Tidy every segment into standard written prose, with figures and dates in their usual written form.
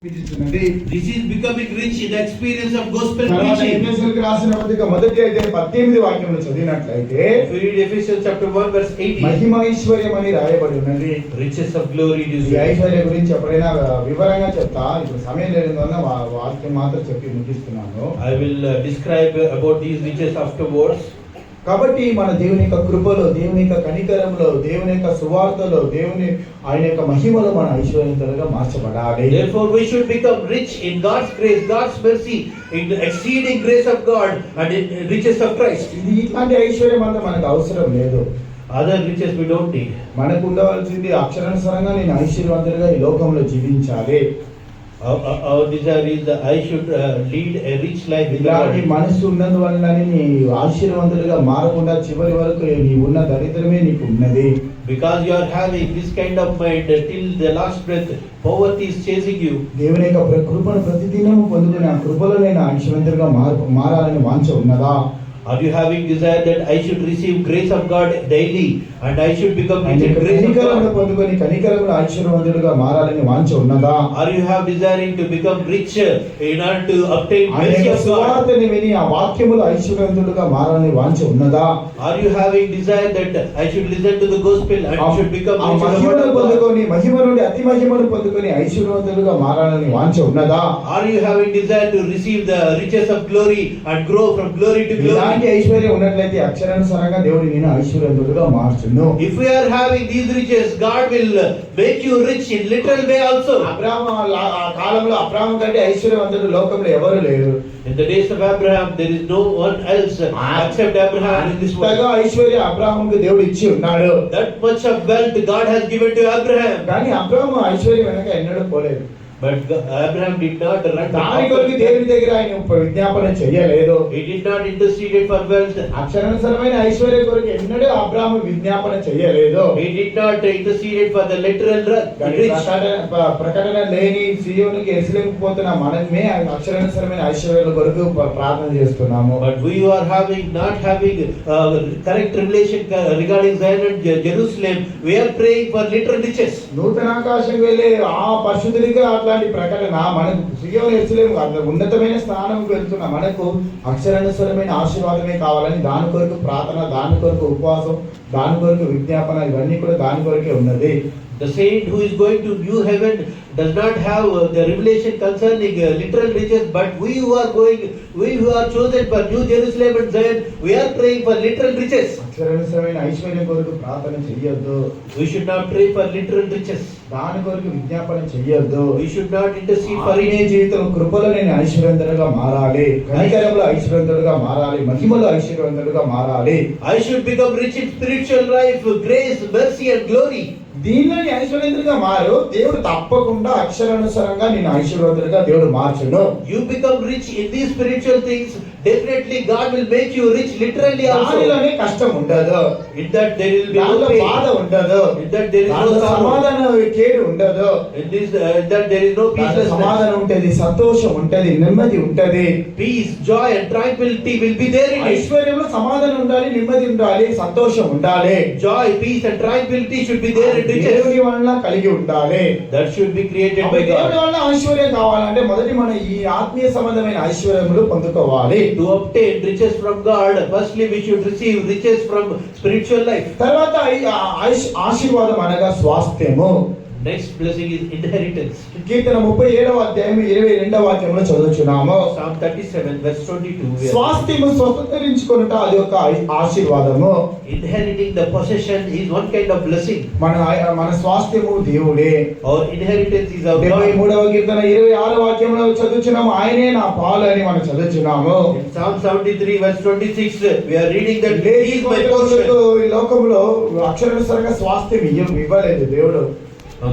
This is becoming rich in the experience of gospel preaching. రాసిన పత్రిక మొదటి అధ్యాయం 18 వాక్యంలో చదివినట్లయితే Read Ephesians chapter 1 verse 18. మహిమ ఐశ్వర్యం అని రాయబడి ఉన్నది. Riches of glory is ఈ ఐశ్వర్యం గురించి ఎప్పుడైనా వివరంగా చెప్తా, ఇప్పుడు సమయం లేనందువల్ల వాక్యం మాత్రం చెప్పి ముగిస్తున్నాను. I will describe about these riches afterwards. కాబట్టి మన దేవుని యొక్క కృపలో, దేవుని యొక్క కనికరంలో, దేవుని యొక్క సువార్తలో, దేవుని ఆయన యొక్క మహిమలో మన ఐశ్వర్యవంతులుగా మార్చబడాలి. Therefore we should become rich in God's grace, God's mercy, in the exceeding grace of God and in riches of Christ. ఇది ఇట్లాంటి ఐశ్వర్యం అంతా మనకు అవసరం లేదు. Other riches we don't need. మనకు ఉండవలసింది అక్షరానుసారంగా నేను ఐశ్వర్యవంతులుగా ఈ లోకంలో జీవించాలి. Our desire is that I should lead a rich life. ఇలాంటి మనసు ఉన్నందువల్లనే నీ ఆశీర్వాదంతులుగా మారకుండా చివరి వరకు నీ ఉన్న దరిద్రమే నీకు ఉన్నది. Because you are having this kind of mind till the last breath, poverty is chasing you. దేవుని యొక్క కృపను ప్రతిదినము పొందుకుని ఆ కృపలో నేను ఐశ్వర్యవంతులుగా మారాలని వాంఛ ఉన్నదా? Are you having desire that I should receive grace of God daily and I should become rich in grace of God? పొందుకొని కనికరములో ఐశ్వర్యవంతులుగా మారాలని వాంఛ ఉన్నదా? Are you have desiring to become rich in order to obtain mercy of God? సువార్తని విని ఆ వాక్యములో ఐశ్వర్యవంతులుగా మారాలని వాంఛ ఉన్నదా? Are you having desire that I should listen to the gospel and should become rich in the word of God? పొందుకొని మహిమ నుండి అతి మహిమను పొందుకొని ఐశ్వర్యవంతులుగా మారాలని వాంఛ ఉన్నదా? Are you having desire to receive the riches of glory and grow from glory to glory? ఐశ్వర్యం ఉన్నట్లయితే అక్షరానుసారంగా దేవుడు నేను ఐశ్వర్యవంతుడుగా మార్చును. If we are having these riches, God will make you rich in literal way also. అబ్రాహాము ఆ కాలంలో అబ్రాహాము కంటే ఐశ్వర్యవంతుడు లోకంలో ఎవరు లేరు. In the days of Abraham, there is no one else except Abraham in this world. Aishwarya అబ్రాహాముకు దేవుడు ఇచ్చి ఉన్నాడు. That much of wealth God has given to Abraham. కానీ అబ్రాహాము ఐశ్వర్యం వెనక ఎన్నడూ పోలేదు. But Abraham did not run. దాని కొరకు దేవుని దగ్గర ఆయన విజ్ఞాపన చేయలేదు. He did not intercede for wealth. అక్షరానుసారమైన ఐశ్వర్యం కొరకు ఎన్నడూ అబ్రాహాము విజ్ఞాపన చేయలేదు. He did not intercede for the literal rich. ప్రకటన లేని సియోనుకి ఎరుసలేముకు పోతున్న మనమే అక్షరానుసారమైన ఐశ్వర్యాల కొరకు ప్రార్థన చేస్తున్నాము. But we are not having correct revelation regarding Zion and Jerusalem. We are praying for literal riches. నూతన ఆకాశం వెళ్ళే ఆ పరిశుద్ధుడిగా అట్లాంటి ప్రకటన మనకు సియోను ఎరుసలేము ఉన్నతమైన స్థానంకి వెళ్తున్న మనకు అక్షరానుసారమైన ఆశీర్వాదమే కావాలని దాని కొరకు ప్రార్థన, దాని కొరకు ఉపవాసం, దాని కొరకు విజ్ఞాపన ఇవన్నీ కూడా దాని కొరకే ఉన్నది. The saint who is going to new heaven does not have the revelation concerning literal riches, but we who are chosen for New Jerusalem and Zion, we are praying for literal riches. అక్షరానుసారమైన ఐశ్వర్యం కొరకు ప్రార్థన చెయ్యొద్దు. We should not pray for literal riches. దాని కొరకు విజ్ఞాపన చెయ్యొద్దు. We should not intercede for ఈ జీవితం కృపలో నేను ఐశ్వర్యవంతులుగా మారాలి, కనికరంలో ఐశ్వర్యవంతులుగా మారాలి, మహిమలో ఐశ్వర్యవంతులుగా మారాలి. I should become rich in spiritual life, grace, mercy and glory. దీనిలో ఐశ్వర్యవంతులుగా మారు, దేవుడు తప్పకుండా అక్షరానుసారంగా నేను ఐశ్వర్యవంతులుగా దేవుడు మార్చును. You become rich in these spiritual things, definitely God will make you rich literally also. దానిలోనే కష్టం ఉండదు. In that there will be no pain. బాధ ఉండదు. In that there is no sorrow. సమాధానం కేడు ఉండదు. In that there is no peace. సమాధానం ఉంటది, సంతోషం ఉంటది, నెమ్మది ఉంటది. Peace, joy and tranquility will be there in it. ఐశ్వర్యంలో సమాధానం ఉండాలి, నెమ్మది ఉండాలి, సంతోషం ఉండాలి. Joy, peace and tranquility should be there in riches. దేవుని వలన కలిగి ఉండాలి. That should be created by God. దేవుని వలన ఐశ్వర్యం కావాలంటే మొదటి మన ఈ ఆత్మీయ సంబంధమైన ఐశ్వర్యములు పొందుకోవాలి. To obtain riches from God, firstly we should receive riches from spiritual life. తర్వాత ఆశీర్వాదం అనగా స్వాస్థ్యము. Next blessing is inheritance. కీర్తన 37వ అధ్యాయం 22వ వాక్యంలో చదువుచున్నాము. Psalm 37 verse 22. స్వాస్థ్యము స్వతంత్రించుకొనుట అది ఒక ఆశీర్వాదము. Inheriting the possession is one kind of blessing. మన స్వాస్థ్యము దేవుడే. Our inheritance is our God. 73వ కీర్తన 26వ వాక్యంలో చదువుచున్నాము, ఆయనే నా పాలు అని మనం చదువుచున్నాము. In Psalm 73 verse 26 we are reading that he is my portion. ఈ లోకంలో అక్షరానుసారంగా స్వాస్థ్యం ఇవ్వలేదు దేవుడు.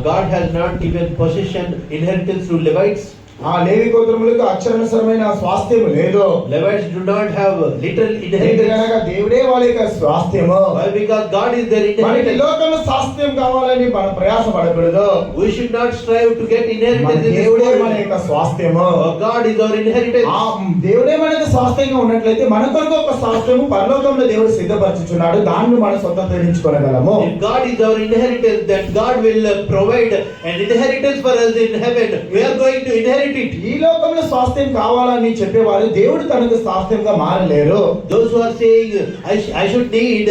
God has not given possession, inheritance to Levites. ఆ లేవి గోత్రములకు అక్షరానుసారమైన స్వాస్థ్యము లేదు. Levites do not have literal inheritance. ఎందుకనగా దేవుడే వాళ్ళ యొక్క స్వాస్థ్యము. Why? Because God is their మనకి inheritance. లోకంలో స్వాస్థ్యం కావాలని మనం ప్రయాస పడకూడదు. We should not strive to get మన inheritance in this దేవుడే మన world. యొక్క స్వాస్థ్యము. God is our inheritance. ఆ దేవుడే మనకు స్వాస్థ్యంగా ఉన్నట్లయితే మన కొరకు ఒక స్వాస్థ్యము పరలోకంలో దేవుడు సిద్ధపరచుచున్నాడు. దాన్ని మనం స్వతంత్రించుకోగలము. If God is our inheritance, then God will provide an inheritance for us in heaven. We are going to inherit it. ఈ లోకంలో స్వాస్థ్యం కావాలని చెప్పేవారు దేవుడు తనకు స్వాస్థ్యంగా మారలేరు. Those who are saying I should need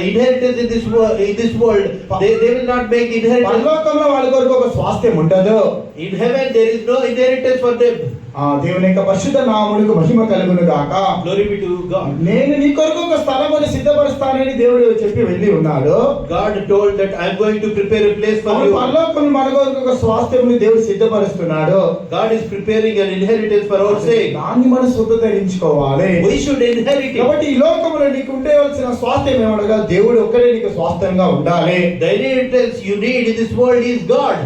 inheritance in this world, they will not make inheritance. పరలోకంలో వాళ్ళ కొరకు ఒక స్వాస్థ్యం ఉండదు. In heaven there is no inheritance for them. దేవుని యొక్క పరిశుద్ధ నామమునకు మహిమ కలుగును గాక. Glory be to God. నేను నీ కొరకు ఒక స్థలమును సిద్ధపరుస్తానని దేవుడు చెప్పి వెళ్ళి ఉన్నాడు. God told that I am going to prepare a place for you. పరలోకంలో మన కొరకు ఒక స్వాస్థ్యమును దేవుడు సిద్ధపరుస్తున్నాడు. God is preparing an inheritance for our sake. దాన్ని మనం స్వతంత్రించుకోవాలి. We should inherit it. కాబట్టి ఈ లోకంలో నీకు ఉండవలసిన స్వాస్థ్యం ఏమనగా దేవుడు ఒక్కడే నీకు స్వాస్థ్యంగా ఉండాలి. The inheritance you need in this world is God.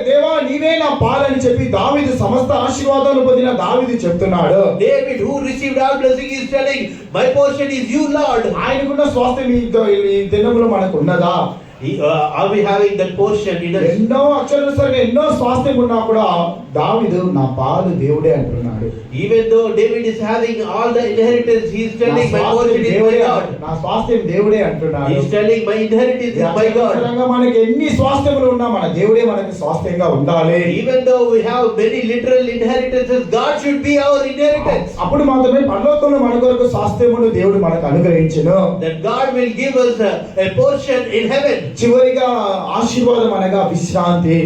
దేవా నీవే నా పాలని చెప్పి దావీదు సమస్త ఆశీర్వాదాలు పొందిన దావీదు చెప్తున్నాడు. David, who received all blessing, is telling, my portion is you, Lord. ఆయనకున్న స్వాస్థ్యం ఈ దినములో మనకు ఉన్నదా? Are we having that portion in us? ఎన్నో అక్షరానుసారంగా ఎన్నో స్వాస్థ్యం ఉన్నా కూడా దావీదు నా పాలు దేవుడే అంటున్నాడు. Even though David is having all the inheritance, he is telling, my portion is my God. నా స్వాస్థ్యం దేవుడే అంటున్నాడు. He is telling, my inheritance is my God. మనకి ఎన్ని స్వాస్థ్యములు ఉన్నా మన దేవుడే మనకి స్వాస్థ్యంగా ఉండాలి. Even though we have many literal inheritances, God should be our inheritance. అప్పుడు మాత్రమే పరలోకంలో మన కొరకు స్వాస్థ్యమును దేవుడు మనకు అనుగ్రహించును. That God will give us a portion in heaven. చివరిగా ఆశీర్వాదం అనగా విశ్రాంతి.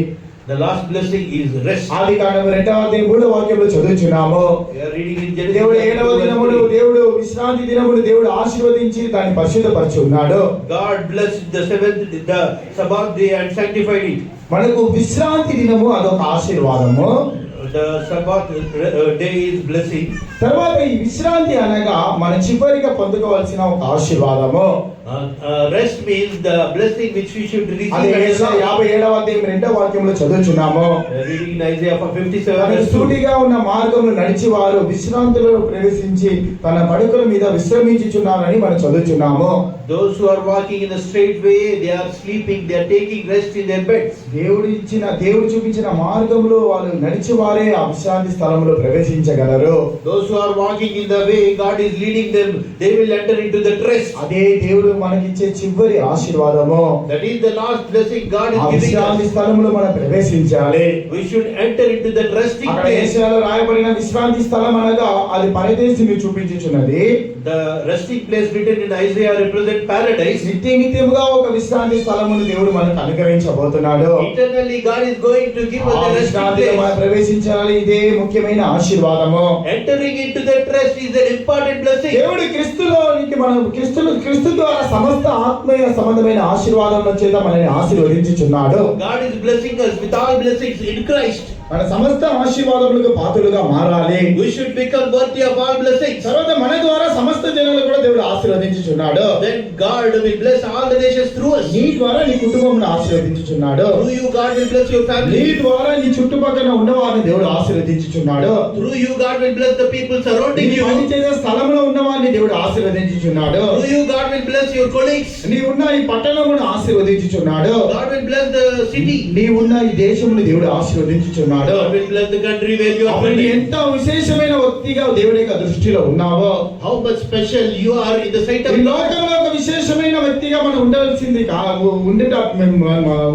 The last blessing is rest. ఆదికాండము 2వ అధ్యాయం 3వ వాక్యంలో చదువుచున్నాము. We are reading in దేవుడు Genesis. 7వ దినమును దేవుడు విశ్రాంతి దినమును దేవుడు ఆశీర్వదించి దాన్ని పరిశుద్ధపరిచి ఉన్నాడు. God blessed the Sabbath day and sanctified it. మనకు విశ్రాంతి దినము అదొక ఆశీర్వాదము. The Sabbath day is blessing. తర్వాత ఈ విశ్రాంతి అనగా మన చివరిగా పొందుకోవాల్సిన ఒక ఆశీర్వాదము. Rest means the blessing which we should receive. అది 57వ అధ్యాయం 2వ వాక్యంలో చదువుచున్నాము. Reading in Isaiah 57 తనకు verse 2. సూటిగా ఉన్న మార్గంలో నడిచి వారు విశ్రాంతిలో ప్రవేశించి తన పడకల మీద విశ్రమించుచున్నారని మనం చదువుచున్నాము. Those who are walking in the straight way, they are sleeping, they are taking rest in their beds. దేవుడు చూపించిన మార్గంలో వాళ్ళు నడిచి వారే ఆ విశ్రాంతి స్థలంలో ప్రవేశించగలరు. Those who are walking in the way God is leading them, they will enter into the rest. అదే దేవుడు మనకిచ్చే చివరి ఆశీర్వాదము. That is the last blessing God is ఆ giving విశ్రాంతి us. స్థలంలో మనం ప్రవేశించాలి. We should enter into that resting అక్కడ place. యెషయాలో రాయబడిన విశ్రాంతి స్థలం అనగా అది పరదేశిని చూపించుచున్నది. The resting place written in Isaiah represent paradise. నిత్యముగా ఒక విశ్రాంతి స్థలమును దేవుడు మనకు అనుగ్రహించబోతున్నాడు. Eternally God is going to give us ఆ the resting విశ్రాంతిలో మనం place. ప్రవేశించాలి. ఇదే ముఖ్యమైన ఆశీర్వాదము. Entering into that rest is an important blessing. దేవుడు క్రీస్తులోనికి మనం క్రీస్తు ద్వారా సమస్త ఆత్మీయ సంబంధమైన ఆశీర్వాదముల చేత మనల్ని ఆశీర్వదించుచున్నాడు. God is blessing us with all blessings in Christ. మన సమస్త ఆశీర్వాదములకు పాత్రులుగా మారాలి. We should become worthy of all blessings. తర్వాత మన ద్వారా సమస్త జనులు కూడా దేవుడు ఆశీర్వదించుచున్నాడు. Then God will bless all the nations through us. నీ ద్వారా నీ కుటుంబమును ఆశీర్వదించుచున్నాడు. Through you God will bless your నీ family. ద్వారా నీ చుట్టుపక్కల ఉన్నవారిని దేవుడు ఆశీర్వదించుచున్నాడు. Through you God will bless the people surrounding నీ you. పని చేసే స్థలంలో ఉన్నవారిని దేవుడు ఆశీర్వదించుచున్నాడు. Through you God will bless your colleagues. నీ ఉన్న ఈ పట్టణమును ఆశీర్వదించుచున్నాడు. God will bless the city. నీ ఉన్న ఈ దేశమును దేవుడు ఆశీర్వదించుచున్నాడు. God will bless the country where you are అప్పుడు నీ living. ఎంత విశేషమైన వ్యక్తిగా దేవుని యొక్క దృష్టిలో ఉన్నావో, How much special you are in the sight ఈ of God. లోకంలో ఒక విశేషమైన వ్యక్తిగా మనం ఉండవలసింది కాదు.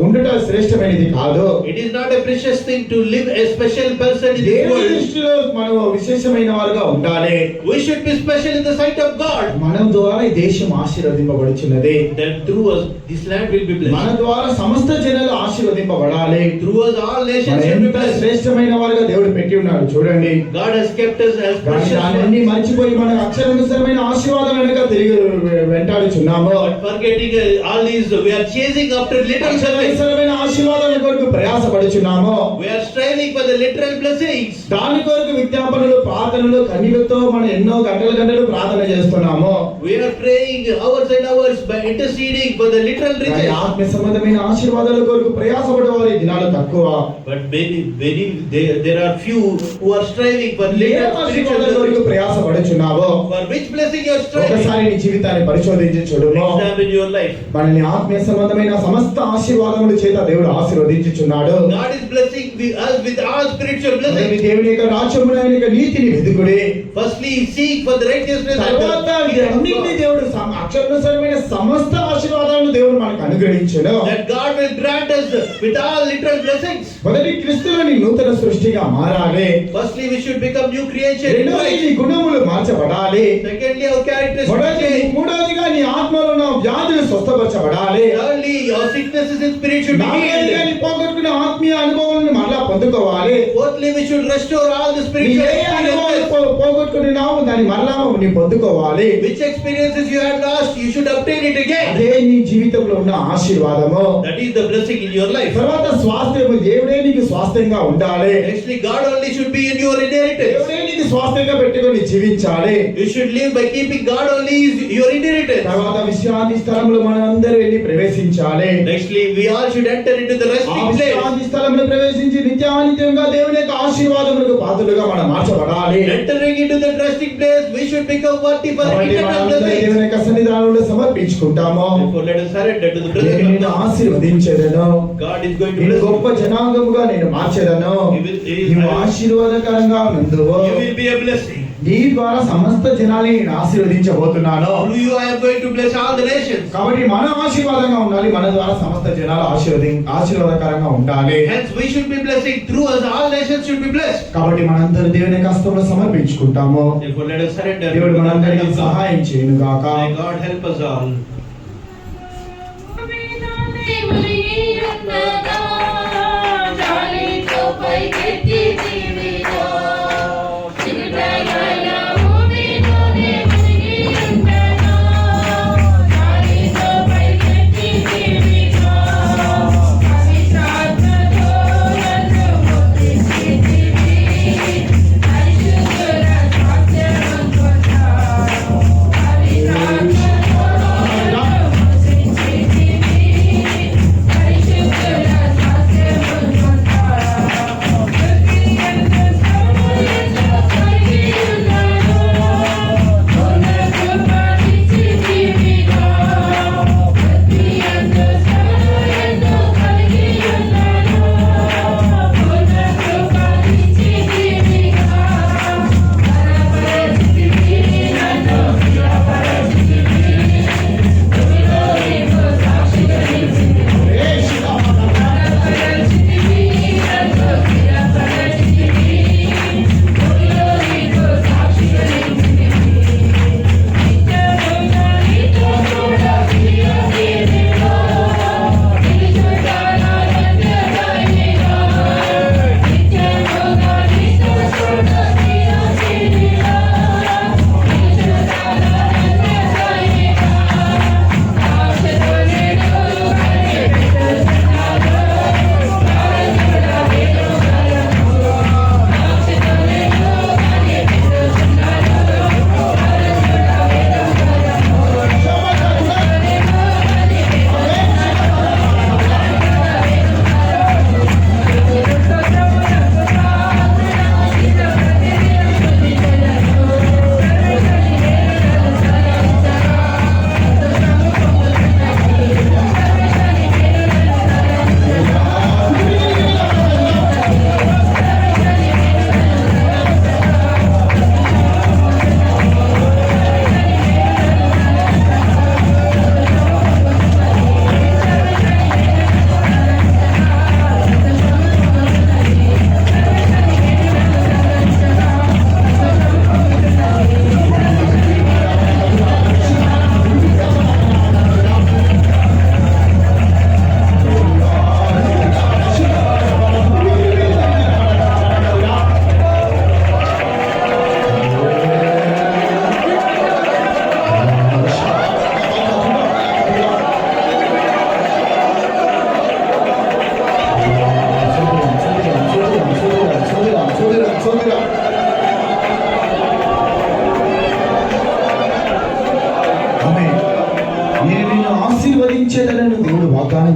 ఉండుట శ్రేష్టమైనది కాదు. It is not a precious thing to live a special person in this దేవుని world. దృష్టిలో మనం విశేషమైన వారుగా ఉండాలి. We should be special in the sight of God. మనం ద్వారా ఈ దేశం ఆశీర్వదింపబడుచున్నది. Then through us this land will be మన blessed. ద్వారా సమస్త జనులు ఆశీర్వదింపబడాలి. Through us all nations మనం should be ఎంత blessed. శ్రేష్టమైన వారుగా దేవుడు పెట్టి ఉన్నాడు చూడండి. God has kept us as కానీ precious దాన్ని ones. అన్ని మర్చిపోయి మన అక్షరానుసారమైన ఆశీర్వాదం వెనుక తిరిగి వెంటాడుచున్నాం. ప్రయాసపడుచున్నాము. But forgetting all these, we are chasing after literal something. అక్షరానుసారమైన ఆశీర్వాదాల కొరకు ప్రయాసపడుచున్నాము. We are striving for the literal blessings. దాని కొరకు విజ్ఞాపనలు, ప్రార్థనలు, కన్నీళ్లతో మనం ఎన్నో గంటలు ప్రార్థన చేస్తున్నాము. We are praying hours and hours by interceding for the literal కానీ riches. ఆత్మ సంబంధమైన ఆశీర్వాదాల కొరకు ప్రయాసపడే వారి దినాలు తక్కువ. But many there are few who are striving for A literal spiritual ఆశీర్వాదాల కొరకు blessings. ప్రయాసపడుచున్నావో For which blessing you are striving? ఒకసారి నీ జీవితాన్ని పరిశోధించి చూడుము. Examine your life. మనల్ని ఆత్మీయ సంబంధమైన సమస్త ఆశీర్వాదముల చేత దేవుడు ఆశీర్వదించుచున్నాడు. God is blessing us with all spiritual మొదటి blessings. దేవుని యొక్క రాజ్యమును, ఆయన యొక్క నీతిని వెతుకుడి. Firstly, seek for the righteousness and తర్వాత వీటన్నిటిని దేవుడు అక్షరానుసారమైన సమస్త ఆశీర్వాదాలను దేవుడు మనకు అనుగ్రహించును. that God will grant us with all literal blessings. మొదటి క్రీస్తులోని నూతన సృష్టిగా మారాలి. Firstly, we should become new creation. రెండవది నీ గుణములు మార్చబడాలి. Secondly, our characteristics change. మూడవదిగా నీ ఆత్మలో ఉన్న వ్యాధులు స్వస్థపరచబడాలి. Thirdly, our sicknesses in spirit should be నాలుగవదిగా నీ healed. పోగొట్టుకున్న ఆత్మీయ అనుభవాలను మరలా పొందుకోవాలి. Fourthly, we should restore all the నీ spiritual ఏ అనుభవాలు experiences. పోగొట్టుకున్నావు దాన్ని మరలా నీ పొందుకోవాలి. Which experiences you had lost, you should obtain it again. అదే నీ జీవితంలో ఉన్న ఆశీర్వాదము. That is the blessing in your life. తర్వాత స్వాస్థ్యము, దేవుడే నీకు స్వాస్థ్యంగా ఉండాలి. Actually, God only should be in your inheritance. దేవుడే నీకు స్వాస్థ్యంగా పెట్టుకొని జీవించాలి. You should live by keeping God only is your inheritance. తర్వాత విశ్రాంతి స్థలంలో మనం అందరూ వెళ్ళి ప్రవేశించాలి. Nextly, we all should enter into the ఆ resting place. విశ్రాంతి స్థలంలో ప్రవేశించి నిత్యానిత్యంగా దేవుని యొక్క ఆశీర్వాదములకు పాత్రలుగా మనం మార్చబడాలి. Entering into the resting place, we should become worthy for కాబట్టి eternal మనందరం blessings. దేవుని యొక్క సన్నిధానంలో సమర్పించుకుంటాము. Therefore, let us surrender to the నేను presence of నిన్ను God. ఆశీర్వదించేదను. God is going to నేను bless గొప్ప you. జనాంగముగా నేను మార్చేదను. నీవు ఆశీర్వాదకరంగా నందువు. You will be a blessing. నీ ద్వారా సమస్త జనాల్ని నేను ఆశీర్వదించబోతున్నాను. Through you, I am going to bless all the nations. కాబట్టి మనం ఆశీర్వాదంగా ఉండాలి. మన ద్వారా సమస్త జనాలు ఆశీర్వాదకరంగా ఉండాలి. Hence, we should be blessing. Through us, all nations should be blessed. కాబట్టి మనందరూ దేవుని యొక్క హస్తంలో సమర్పించుకుంటాము. Therefore, let us surrender to దేవుడు the మనందరికీ presence of God. సహాయం చేయను గాక. May God help us all.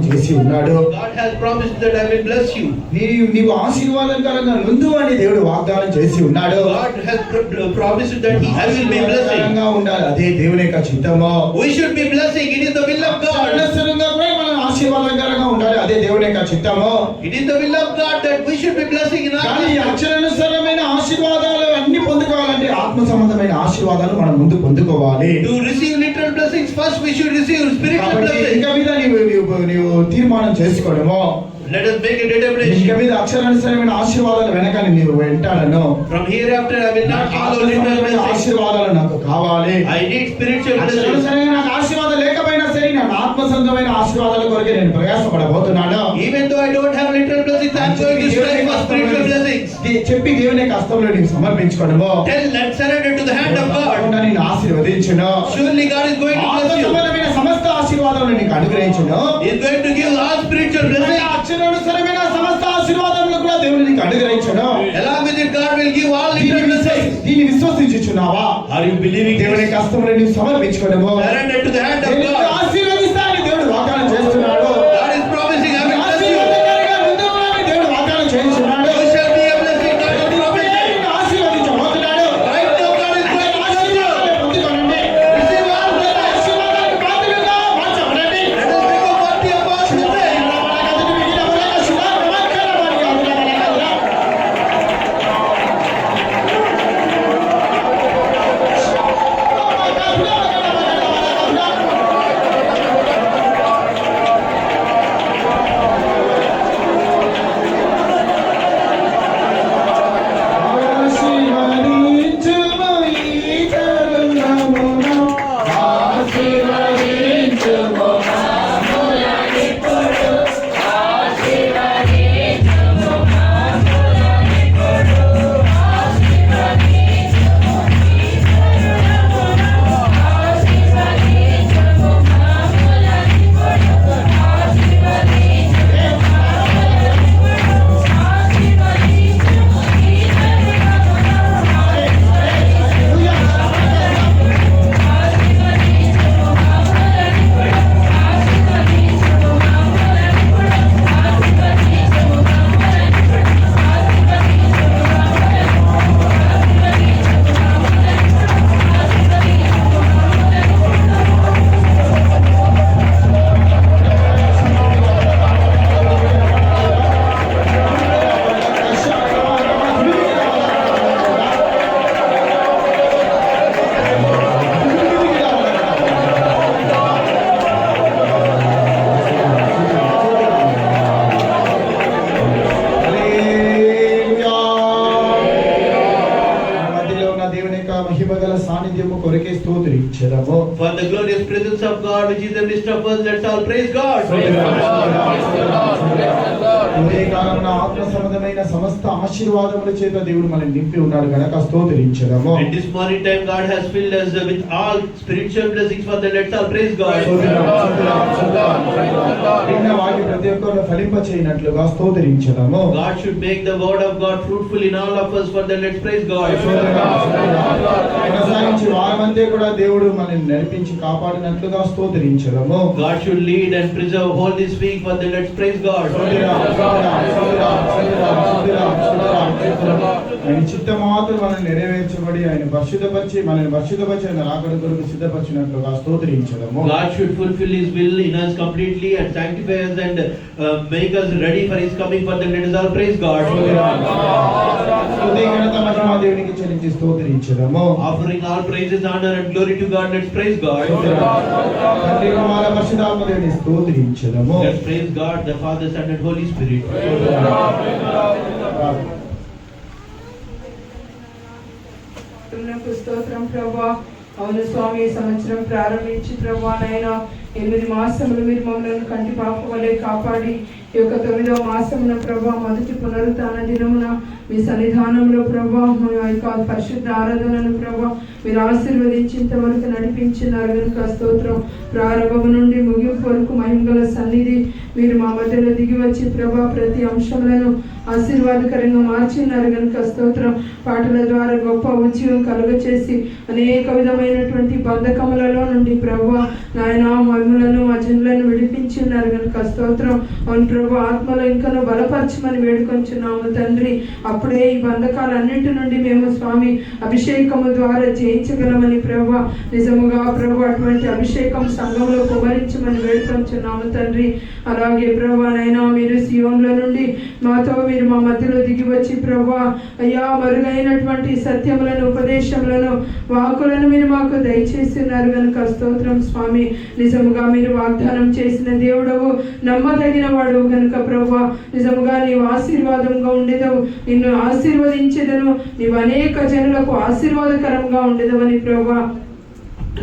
చేసి ఉన్నాడు. God has promised that I will bless you. నీవు ఆశీర్వాదకరంగా నుండు అని దేవుడు వాగ్దానం చేసి ఉన్నాడు. God has promised that I will be blessing. ఉండాలి, అదే దేవుని యొక్క చిత్తము. We should be blessing. It is the will of God. అక్షరానుసారంగా కూడా మనం ఆశీర్వాదకరంగా ఉండాలి, అదే దేవుని యొక్క చిత్తము. It is the will of God that we should be blessing in our కానీ life. అక్షరానుసారమైన ఆశీర్వాదాలు అన్ని పొందుకోవాలంటే ఆత్మ సంబంధమైన ఆశీర్వాదాలు మనం ముందు పొందుకోవాలి. To receive literal blessings, first we should receive spiritual కాబట్టి blessings. ఇంకా మీద నీవు తీర్మానం చేసుకోవడము. Let us make a determination. ఇంకా మీద అక్షరానుసారమైన ఆశీర్వాదాలు వెనకాల నీవు వెంటాడను. From hereafter I will not follow literal blessings. ఆశీర్వాదాలు నాకు కావాలి. I need spiritual blessings. అక్షరానుసారమైన నాకు ఆశీర్వాదం లేకపోయినా సరే నాకు ఆత్మ సంబంధమైన ఆశీర్వాదాల కొరకే నేను ప్రయాసపడబోతున్నాను. Even though I don't have literal blessings, I am going to strive for spiritual blessings. చెప్పి దేవుని యొక్క హస్తంలో నీవు సమర్పించుకోవడము. Tell and surrender to the hand of God. నేను ఆశీర్వదించును. Surely God is going to ఆత్మ bless you. సంబంధమైన సమస్త ఆశీర్వాదాలను నీకు అనుగ్రహించును. He is going to give all spiritual blessings. అక్షరానుసారమైన సమస్త ఆశీర్వాదములు కూడా దేవుడు నీకు అనుగ్రహించును. Along with it, God will give all literal blessings. దీన్ని విశ్వసించుచున్నావా? Are you believing దేవుని యొక్క హస్తంలో నీవు సమర్పించుకోవడము. surrender to the hand of దేవుడు God? ఆశీర్వదిస్తానని దేవుడు వాగ్దానం చేస్తున్నాడు. God is promising I will bless you. ఆశీర్వాదకరంగా ఉండుమని దేవుడు వాగ్దానం చేస్తున్నాడు. You shall be a blessing. God is promising. నిన్ను ఆశీర్వదించబోతున్నాడు. Right now, God is going to bless you. ఆశీర్వాదాలు పొందుకోనండి. Receive all blessings. ఆశీర్వాదానికి పాత్రులుగా మార్చబడండి. Let us become worthy of God's blessing. For the glorious presence of God which is in the midst of us, let's all praise God. ఆత్మ సంబంధమైన సమస్త ఆశీర్వాదముల చేత దేవుడు మనల్ని నింపి ఉన్నాడు గనుక స్తోత్రించెదము. In this morning time God has filled us with all spiritual blessings. For the let's all praise God. నిన్న వాటి ప్రతి ఒక్కరు ఫలింప చేయనట్లుగా స్తోత్రించెదము. God should make the word of God fruitful in all of us. For the let's praise God. కొనసాగించి వారమంతే కూడా దేవుడు మనల్ని నడిపించి కాపాడినట్లుగా స్తోత్రించెదము. God should lead and preserve whole this week. For the let's praise God. ఆయన చిత్త మాత్రం మనం నెరవేర్చబడి ఆయన పరిశుద్ధపరిచి మనల్ని పరిశుద్ధపరిచి ఆయన రాకడ కొరకు సిద్ధపరిచినట్లుగా స్తోత్రించడము. God should fulfill His will in us completely and sanctify us and make us ready for His coming. For the let us all praise God. స్తుతి ఘనత మహిమ దేవునికి చెల్లించి స్తోత్రించడము. Offering all praises, honor and glory to God. Let's praise God. తండ్రి కుమార పరిశుద్ధాత్మ దేవుని స్తోత్రించడము. Let's praise God, the Father, Son and Holy Spirit. స్తోత్రం ప్రభా. అవును స్వామి, ఈ సంవత్సరం ప్రారంభించి ప్రభా నాయన 8 మాసములు మీరు మమ్మల్ని కంటి పాప వలె కాపాడి ఈ యొక్క 9వ మాసమున ప్రభా మొదటి పునరుత్థాన దినమున మీ సన్నిధానంలో ప్రభా మా యొక్క పరిశుద్ధ ఆరాధనను ప్రభా మీరు ఆశీర్వదించేంత వరకు నడిపించినారు కనుక స్తోత్రం. ప్రారంభము నుండి ముగింపు వరకు మహిమగల సన్నిధి మీరు మా మధ్యలో దిగి వచ్చి ప్రభా ప్రతి అంశములను ఆశీర్వాదకరంగా మార్చిన్నారు కనుక స్తోత్రం. పాటల ద్వారా గొప్ప ఉద్యోగం కలుగచేసి అనేక విధమైనటువంటి బంధకములలో నుండి ప్రభువా నాయన మమ్ములను మా జనులను విడిపించి ఉన్నారు కనుక స్తోత్రం. అవును ప్రభు, ఆత్మలో ఇంకను బలపరచమని వేడుకొంచున్నాము తండ్రి. అప్పుడే ఈ బంధకాలన్నిటి నుండి మేము స్వామి అభిషేకము ద్వారా జయించగలమని ప్రభు, నిజముగా ప్రభు అటువంటి అభిషేకం సంఘంలో కుమరించమని వేడుకొంచున్నాము తండ్రి. అలాగే ప్రభు నైనా మీరు సియోన్లో నుండి మాతో మీరు మా మధ్యలో దిగి వచ్చి ప్రభు అయ్యా మరుగైనటువంటి సత్యములను ఉపదేశములను వాకులను మీరు మాకు దయచేస్తున్నారు కనుక స్తోత్రం స్వామి. నిజముగా మీరు వాగ్దానం చేసిన దేవుడవు, నమ్మదగిన వాడు కనుక ప్రభు నిజముగా నీవు ఆశీర్వాదంగా ఉండేదవు, నిన్ను ఆశీర్వదించేదను, నీవు అనేక జనులకు ఆశీర్వాదకరంగా ఉండేదవని ప్రభు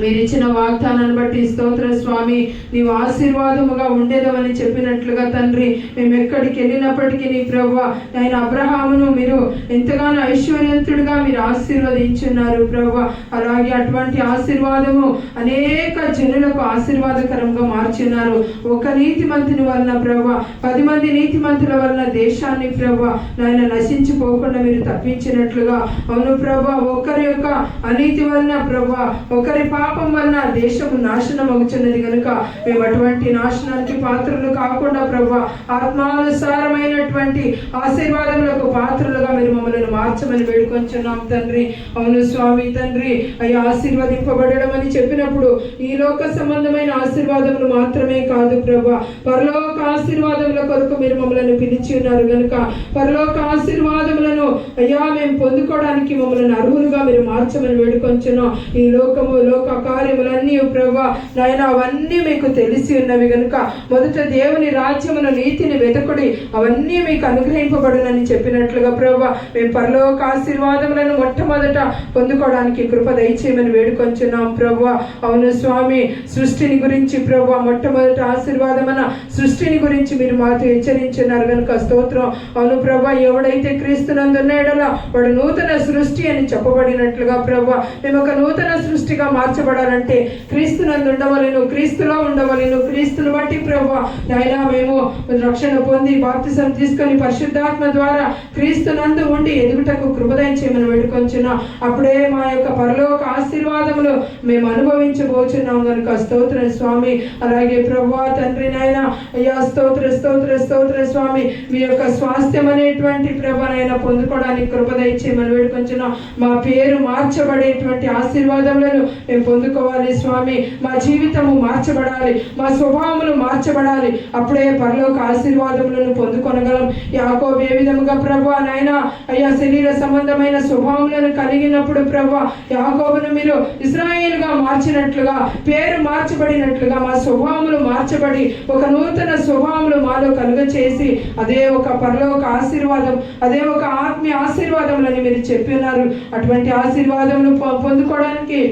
మీరు ఇచ్చిన వాగ్దానాన్ని బట్టి స్తోత్ర స్వామి. నీవు ఆశీర్వాదముగా ఉండేదవని చెప్పినట్లుగా తండ్రి, మేము ఎక్కడికి వెళ్ళినప్పటికీ నీ ప్రభువా ఆయన అబ్రహామును మీరు ఎంతగానో ఐశ్వర్యవంతుడిగా మీరు ఆశీర్వదించున్నారు ప్రభువా. అలాగే అటువంటి ఆశీర్వాదము అనేక జనులకు ఆశీర్వాదకరంగా మార్చున్నారు. ఒక నీతిమంతుని వలన ప్రభువా 10 మంది నీతిమంతుల వలన దేశాన్ని ప్రభువా నాయన నశించిపోకుండా మీరు తప్పించినట్లుగా, అవును ప్రభువా ఒకరి యొక్క అనీతి వలన ప్రభువా ఒకరి పాపం వలన దేశము నాశనం అవుతున్నది కనుక మేము అటువంటి నాశనానికి పాత్రలు కాకుండా ప్రభువా ఆత్మానుసారమైనటువంటి ఆశీర్వాదములకు పాత్రలుగా మీరు మమ్మల్ని మార్చమని వేడుకొంచున్నాం తండ్రి. అవును స్వామి తండ్రి, అయ్యా ఆశీర్వదింపబడడం అని చెప్పినప్పుడు ఈ లోక సంబంధమైన ఆశీర్వాదములు మాత్రమే కాదు ప్రభువా, పరలోక ఆశీర్వాదముల కొరకు మీరు మమ్మల్ని పిలిచి ఉన్నారు కనుక పరలోక ఆశీర్వాదములను అయ్యా మేము పొందుకోవడానికి మమ్మల్ని అర్హులుగా మీరు మార్చమని వేడుకొంచున్నాం. ఈ లోకము లోక కార్యములన్నీ ప్రభువా నాయన అవన్నీ మీకు తెలిసి ఉన్నవి కనుక మొదట దేవుని రాజ్యమును నీతిని వెతకుడి, అవన్నీ మీకు అనుగ్రహింపబడునని చెప్పినట్లుగా ప్రభువా మేము పరలోక ఆశీర్వాదములను మొట్టమొదట పొందుకోవడానికి కృప దయచేయమని వేడుకొంచున్నాం ప్రభువా. అవును స్వామి, సృష్టిని గురించి ప్రభువా మొట్టమొదట ఆశీర్వాదమైన సృష్టిని గురించి మీరు మాతో హెచ్చరించున్నారు కనుక స్తోత్రం. అవును ప్రభువా, ఎవడైతే క్రీస్తునందున్నాడో వాడు నూతన సృష్టి అని చెప్పబడినట్లుగా ప్రభువా మేము ఒక నూతన సృష్టిగా మార్చబడాలంటే క్రీస్తునందు ఉండవలెను, క్రీస్తులో ఉండవలెను. క్రీస్తుని బట్టి ప్రభువా నాయనా మేము రక్షణ పొంది బాప్తిసం తీసుకొని పరిశుద్ధాత్మ ద్వారా క్రీస్తునందు ఉండి ఎదుగుటకు కృపదయం చేయమని వేడుకొంచున్నాం. అప్పుడే మా యొక్క పరలోక ఆశీర్వాదములు మేము అనుభవించబోచున్నాం కనుక స్తోత్ర స్వామి. అలాగే ప్రభువా తండ్రి నాయన అయ్యా స్తోత్ర స్తోత్ర స్తోత్ర స్వామి, మీ యొక్క స్వాస్థ్యం అనేటువంటి ప్రభనైనా పొందుకోవడానికి కృపదయం చేయమని వేడుకొంచున్నాం. మా పేరు మార్చబడేటువంటి ఆశీర్వాదములను మేము పొందుకోవాలి స్వామి. మా జీవితము మార్చబడాలి, మా స్వభావములు మార్చబడాలి, అప్పుడే పరలోక ఆశీర్వాదములను పొందుకొనగలం. యాకోబు ఏ విధముగా ప్రభువా నాయన అయ్యా శరీర సంబంధమైన స్వభావములను కలిగినప్పుడు ప్రభువా యాకోబును మీరు ఇశ్రాయేలుగా మార్చినట్లుగా, పేరు మార్చబడినట్లుగా మా స్వభావములు మార్చబడి ఒక నూతన స్వభావములు మాలో కలుగచేసి అదే ఒక పరలోక ఆశీర్వాదం, అదే ఒక ఆత్మీయ ఆశీర్వాదములని మీరు చెప్పినారు. అటువంటి ఆశీర్వాదములు పొందుకోవడానికి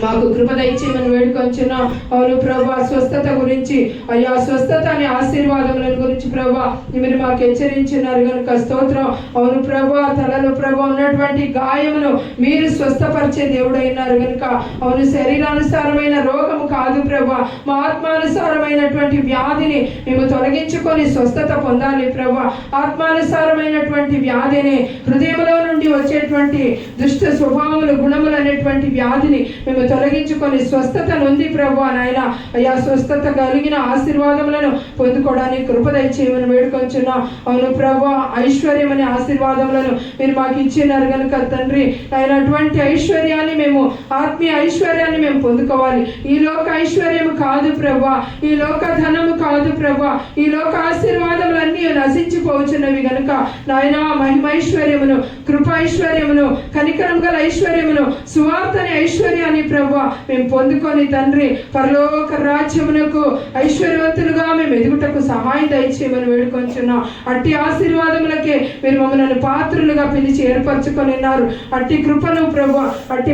మాకు కృప దయచేయమని వేడుకొంచున్నాం. అవును ప్రభా, స్వస్థత గురించి అయ్యా స్వస్థత అనే ఆశీర్వాదముల గురించి ప్రభా మీరు మాకు హెచ్చరించినారు కనుక స్తోత్రం. అవును ప్రభా, తలలో ప్రభా ఉన్నటువంటి గాయమును మీరు స్వస్థపరిచే దేవుడైనారు కనుక అవును శరీరానుసారమైన రోగము కాదు ప్రభా, మా ఆత్మానుసారమైనటువంటి వ్యాధిని మేము తొలగించుకొని స్వస్థత పొందాలి ప్రభా. ఆత్మానుసారమైనటువంటి వ్యాధిని, హృదయంలో నుండి వచ్చేటువంటి దుష్ట స్వభావములు గుణములు అనేటువంటి వ్యాధిని మేము తొలగించుకొని స్వస్థత నొంది ప్రభువా నాయన అయ్యా స్వస్థత కలిగిన ఆశీర్వాదములను పొందుకోవడానికి కృప దయచేయమని వేడుకొంచున్నాం. అవును ప్రభువా, ఐశ్వర్యం అనే ఆశీర్వాదములను మీరు మాకు ఇచ్చినారు కనుక తండ్రి ఆయన అటువంటి ఐశ్వర్యాన్ని మేము ఆత్మీయ ఐశ్వర్యాన్ని మేము పొందుకోవాలి. ఈ లోక ఐశ్వర్యము కాదు ప్రభువా, ఈ లోక ధనము కాదు ప్రభువా, ఈ లోక ఆశీర్వాదములన్నీ నశించిపోవచ్చున్నవి కనుక నాయన మహిమైశ్వర్యమును, కృపైశ్వర్యమును, కనికరం గల ఐశ్వర్యమును, సువార్తని ఐశ్వర్యాన్ని ప్రభువా మేము పొందుకొని తండ్రి పరలోక రాజ్యమునకు ఐశ్వర్యవంతులుగా మేము ఎదుగుటకు సహాయం దయచేయమని వేడుకొంచున్నాం. అట్టి ఆశీర్వాదములకే మీరు మమ్మల్ని పాత్రులుగా పిలిచి ఏర్పరచుకొని ఉన్నారు. అట్టి కృపను ప్రభువా, అట్టి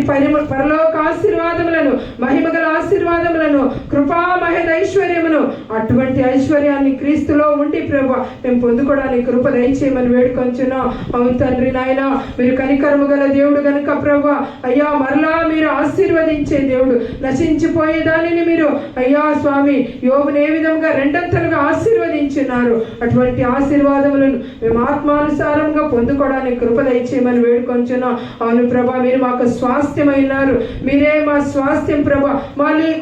పరలోక ఆశీర్వాదములను, మహిమగల ఆశీర్వాదములను, కృపా మహేద ఐశ్వర్యమును, అటువంటి ఐశ్వర్యాన్ని క్రీస్తులో ఉండి ప్రభువా మేము పొందుకోవడానికి కృప దయచేయమని వేడుకొంచున్నాం. అవును తండ్రి నాయన మీరు కనికరము గల దేవుడు గనుక ప్రభా అయ్యా మరలా మీరు ఆశీర్వదించే దేవుడు. నశించిపోయే దానిని మీరు అయ్యా స్వామి యోబును ఏ విధంగా రెండంతలుగా ఆశీర్వదించున్నారు, అటువంటి ఆశీర్వాదములను మేము ఆత్మానుసారంగా పొందుకోవడానికి కృప దయచేయమని వేడుకొంచున్నాం. అవును ప్రభా, మీరు మాకు స్వాస్థ్యమైనారు, మీరే మా స్వాస్థ్యం ప్రభా.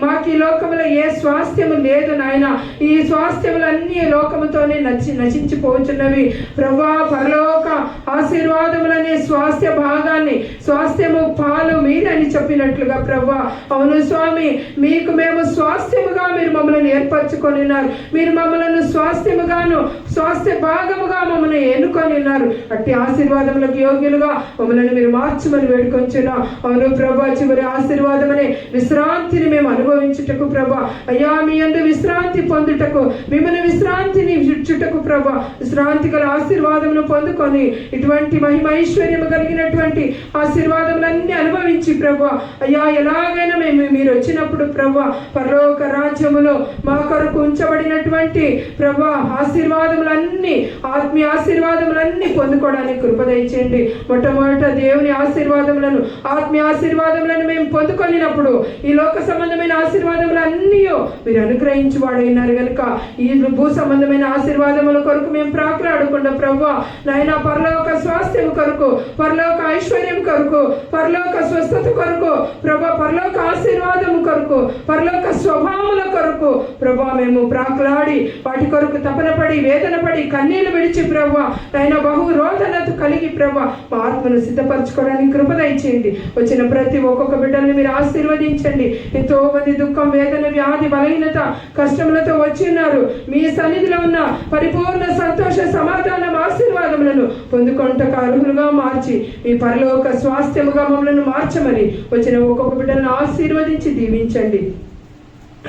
మాకు ఈ లోకములో ఏ స్వాస్థ్యము లేదు నాయన. ఈ స్వాస్థ్యములన్నీ లోకముతోనే నశించిపోతున్నవి ప్రభా. పరలోక ఆశీర్వాదములనే స్వాస్థ్య భాగాన్ని, స్వాస్థ్యము పాలు మీరని చెప్పినట్లుగా ప్రభా. అవును స్వామి, మీకు మేము స్వాస్థ్యముగా మీరు మమ్మల్ని ఏర్పరచుకొని ఉన్నారు. మీరు మమ్మల్ని స్వాస్థ్యముగాను స్వాస్థ్య భాగముగా మమ్మల్ని ఎన్నుకొని ఉన్నారు. అట్టి ఆశీర్వాదములకు యోగ్యులుగా మమ్మల్ని మీరు మార్చమని వేడుకొంచున్నాం. అవును ప్రభా, చివరి ఆశీర్వాదమనే విశ్రాంతిని మేము అనుభవించుటకు ప్రభా అయ్యా, మీ యందు విశ్రాంతి పొందుటకు, మిమ్మల్ని విశ్రాంతిని చుట్టకు ప్రభా, విశ్రాంతి గల ఆశీర్వాదమును పొందుకొని ఇటువంటి మహిమ ఐశ్వర్యము కలిగినటువంటి ఆశీర్వాదములన్నీ అనుభవించి ప్రభా అయ్యా, ఎలాగైనా మీరు వచ్చినప్పుడు ప్రభా పరలోక రాజ్యములో మా కొరకు ఉంచబడినటువంటి ప్రభా ఆశీర్వాదములన్నీ, ఆత్మీయ ఆశీర్వాదములన్నీ పొందుకోవడానికి కృప దయచేయండి. మొట్టమొదట దేవుని ఆశీర్వాదములను, ఆత్మీయ ఆశీర్వాదములను మేము పొందుకొనినప్పుడు ఈ లోక సంబంధమైన ఆశీర్వాదములన్నీ మీరు అనుగ్రహించి వాడైనారు కనుక ఈ భూ సంబంధమైన ఆశీర్వాదముల కొరకు మేము ప్రాకులాడకుండా ప్రభా నాయన పరలోక స్వాస్థ్యం కొరకు, పరలోక ఐశ్వర్యం కొరకు, పరలోక స్వస్థత కొరకు ప్రభా, పరలోక ఆశీర్వాదము కొరకు, పరలోక స్వభావముల కొరకు ప్రభా మేము ప్రాకులాడి వాటి కొరకు తపనపడి వేదనపడి కన్నీళ్లు విడిచి ప్రభా నాయన బహు రోదనతో కలిగి ప్రభా మా ఆత్మను సిద్ధపరచుకోవడానికి కృప దయచేయండి. వచ్చిన ప్రతి ఒక్కొక్క బిడ్డల్ని మీరు ఆశీర్వదించండి. ఎంతో మంది దుఃఖం, వేదన, వ్యాధి, బలహీనత, కష్టములతో వచ్చి ఉన్నారు. మీ సన్నిధిలో ఉన్న పరిపూర్ణ సంతోష సమాధానం ఆశీర్వాదములను పొందుకొంటకు అర్హులుగా మార్చి మీ పరలోక స్వాస్థ్యముగా మమ్మల్ని మార్చమని వచ్చిన ఒక్కొక్క బిడ్డలను ఆశీర్వదించి దీవించండి.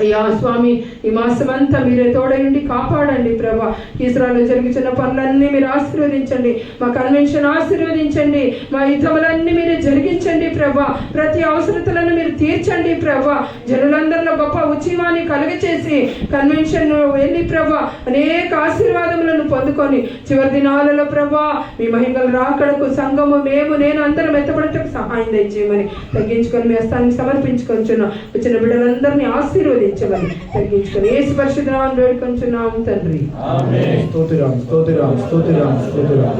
అయ్యా స్వామి, ఈ మాసమంతా మీరే తోడయుండి కాపాడండి ప్రభా. ఇస్రాయల్లో జరుగుతున్న పనులన్నీ మీరు ఆశీర్వదించండి. మా కన్వెన్షన్ ఆశీర్వదించండి. మా యుద్ధములన్నీ మీరు జరిగించండి ప్రభా. ప్రతి అవసరతలను మీరు తీర్చండి ప్రభా. జనులందరిలో గొప్ప ఉత్సవాన్ని కలుగచేసి కన్వెన్షన్ వెళ్ళి ప్రభా అనేక ఆశీర్వాదములను పొందుకొని చివరి దినాలలో ప్రభా మీ మహిమల రాకడకు సంఘము నేను అందరం ఎత్తబడటకు సహాయం దయచేయమని తగ్గించుకొని మీ హస్తానికి సమర్పించుకొంచున్నాం. వచ్చిన బిడ్డలందరినీ ఆశీర్వదించమని తగ్గించుకొని యేసు పరిశుద్ధ నామమున వేడుకొంచున్నాము తండ్రి. ఆమేన్. స్తోత్రం స్తోత్రం స్తోత్రం స్తోత్రం.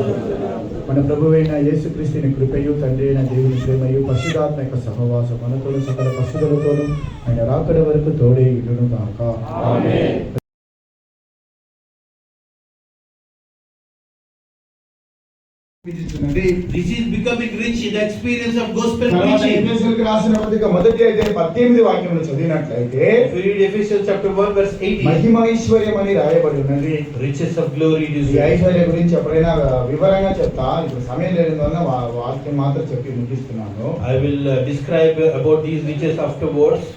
మన ప్రభువైన యేసుక్రీస్తుని కృపయు, తండ్రి అయిన దేవుని ప్రేమయు, పరిశుద్ధాత్మ యొక్క సహవాసం మనతోను సకల పరిశుద్ధులతోను ఆయన రాకడ వరకు తోడే ఇల్లును గాక. ఆమేన్. This is becoming rich in the experience of gospel preaching. ఎఫెసీయులకు రాసిన పత్రిక మొదటి అధ్యాయం 18 వాక్యమును చదివినట్లయితే If we read Ephesians chapter 1 verse 18, మహిమైశ్వర్యం అని రాయబడి ఉన్నది. riches of glory it is ఈ ఐశ్వర్యం గురించి ఎప్పుడైనా వివరంగా చెప్తా, ఇప్పుడు సమయం లేనందువల్ల వాక్యం మాత్రం చెప్పి ముగిస్తున్నాను. I will describe about these riches afterwards.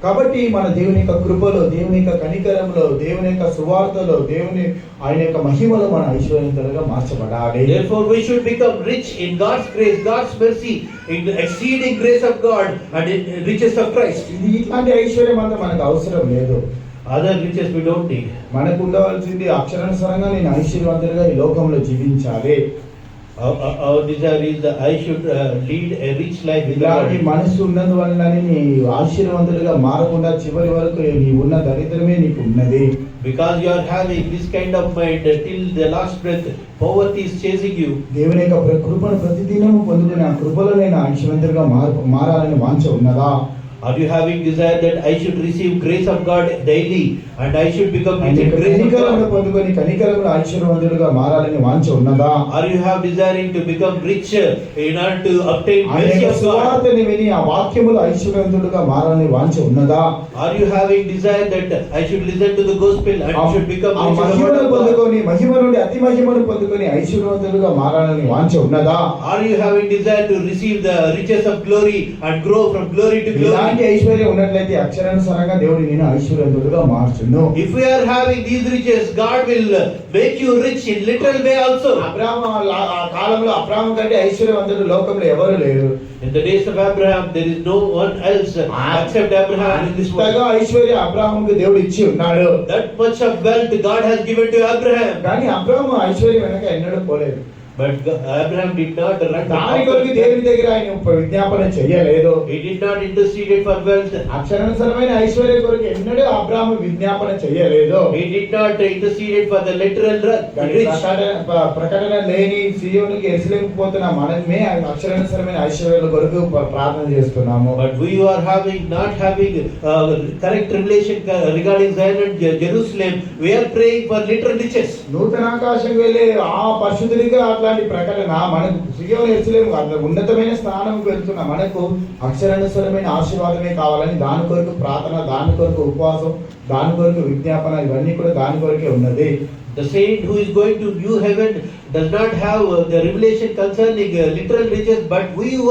కాబట్టి మన దేవుని యొక్క కృపలో, దేవుని యొక్క కనికరంలో, దేవుని యొక్క సువార్తలో, ఆయన యొక్క మహిమలో మన ఐశ్వర్యంగా మార్చబడాలి. Therefore we should become rich in God's grace, God's mercy, in the exceeding grace of God and in riches of Christ. ఇది ఇట్లాంటి ఐశ్వర్యం అంతా మనకు అవసరం లేదు. Other riches we don't need. మనకు ఉండవలసింది అక్షరానుసారంగా నేను ఐశ్వర్యవంతుడిగా ఈ లోకంలో జీవించాలి. Our desire is that I should lead a rich life. ఇలాంటి మనసు ఉన్నందువల్లనే నీ ఆశీర్వాదంతులుగా మారకుండా చివరి వరకు నీ ఉన్న దరిద్రమే నీకు ఉన్నది. Because you are having this kind of mind till the last breath, poverty is chasing you. దేవుని యొక్క కృపను ప్రతిదినము పొందుకుని ఆ కృపలో నేను ఐశ్వర్యవంతులుగా మారాలని వాంఛ ఉన్నదా? Are you having desire that I should receive grace of God daily and I should become rich in grace of God? పొందుకొని కనికరంలో ఐశ్వర్యవంతులుగా మారాలని వాంఛ ఉన్నదా? Are you have desiring to become rich in order to obtain mercy of God? సువార్తని విని ఆ వాక్యములో ఐశ్వర్యవంతులుగా మారాలని వాంఛ ఉన్నదా? Are you having desire that I should listen to the gospel and should become rich in the word of God? పొందుకొని మహిమ నుండి అతి మహిమను పొందుకొని ఐశ్వర్యవంతులుగా మారాలని వాంఛ ఉన్నదా? Are you having desire to receive the riches of glory and grow from glory to glory? ఐశ్వర్యం ఉన్నట్లయితే అక్షరానుసారంగా దేవుడు నేను ఐశ్వర్యవంతుడుగా మార్చును. If we are having these riches, God will make you rich in literal way also. అబ్రాహాము ఆ కాలంలో అబ్రాహాము కంటే ఐశ్వర్యవంతుడు లోకంలో ఎవరు లేరు. In the days of Abraham, there is no one else except Abraham in this world. Aishwarya అబ్రాహాముకు దేవుడు ఇచ్చి ఉన్నాడు. That much of wealth God has given to Abraham. కానీ అబ్రాహాము ఐశ్వర్యం వెనక ఎన్నడూ పోలేదు. But Abraham did not run దాని కొరకు after. దేవుని దగ్గర ఆయన విజ్ఞాపన చెయ్యలేదు. He did not intercede for wealth. అక్షరానుసారమైన Aishwarya కొరకు ఎన్నడూ అబ్రాహాము విజ్ఞాపన చెయ్యలేదు. He did not intercede for the literal కానీ rich. ప్రకటన లేని సియోనుకి ఎరుసలేముకు పోతున్న మనమే అక్షరానుసారమైన ఐశ్వర్యాల కొరకు ప్రార్థన చేస్తున్నాము. But we are not having correct revelation regarding Zion and Jerusalem. We are praying for literal riches. నూతన ఆకాశం వెళ్ళే ఆ పరిశుద్ధుడిగా అట్లాంటి ప్రకటన మనకు సియోను ఎరుసలేము అంత ఉన్నతమైన స్థానంకు వెళ్తున్న మనకు అక్షరానుసారమైన ఆశీర్వాదమే కావాలని దాని కొరకు ప్రార్థన, దాని కొరకు ఉపవాసం, దాని కొరకు విజ్ఞాపన ఇవన్నీ కూడా దాని కొరకే ఉన్నది. The saint who is going to new heaven does not have the revelation concerning literal riches, but we who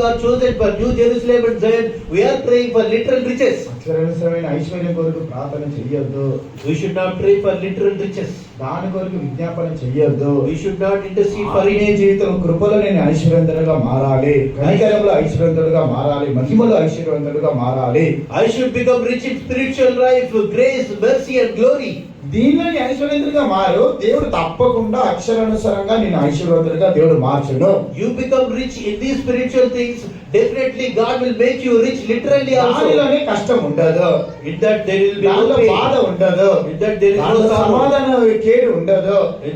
are chosen for New Jerusalem and Zion, we are praying for literal riches. అక్షరానుసారమైన ఐశ్వర్యం కొరకు ప్రార్థన చెయ్యొద్దు. We should not pray for literal riches. దాని కొరకు విజ్ఞాపన చెయ్యొద్దు. We should not intercede for ఆత్మీయ it. జీవితం కృపలో నేను ఐశ్వర్యవంతుడుగా మారాలి, కనికరంలో ఐశ్వర్యవంతుడుగా మారాలి, మహిమలో ఐశ్వర్యవంతుడుగా మారాలి. I should become rich in spiritual life, grace, mercy and glory. దీనిలోని ఐశ్వర్యవంతుడిగా మారు. దేవుడు తప్పకుండా అక్షరానుసారంగా నేను ఐశ్వర్యవంతుడిగా దేవుడు మార్చును. You become rich in these spiritual things, definitely God will make you rich literally also. దానిలోనే కష్టం ఉండదు, In that there will be no దానిలో బాధ pain. ఉండదు, In that there is no దానిలో sorrow. సమాధానం కేడు ఉండదు. In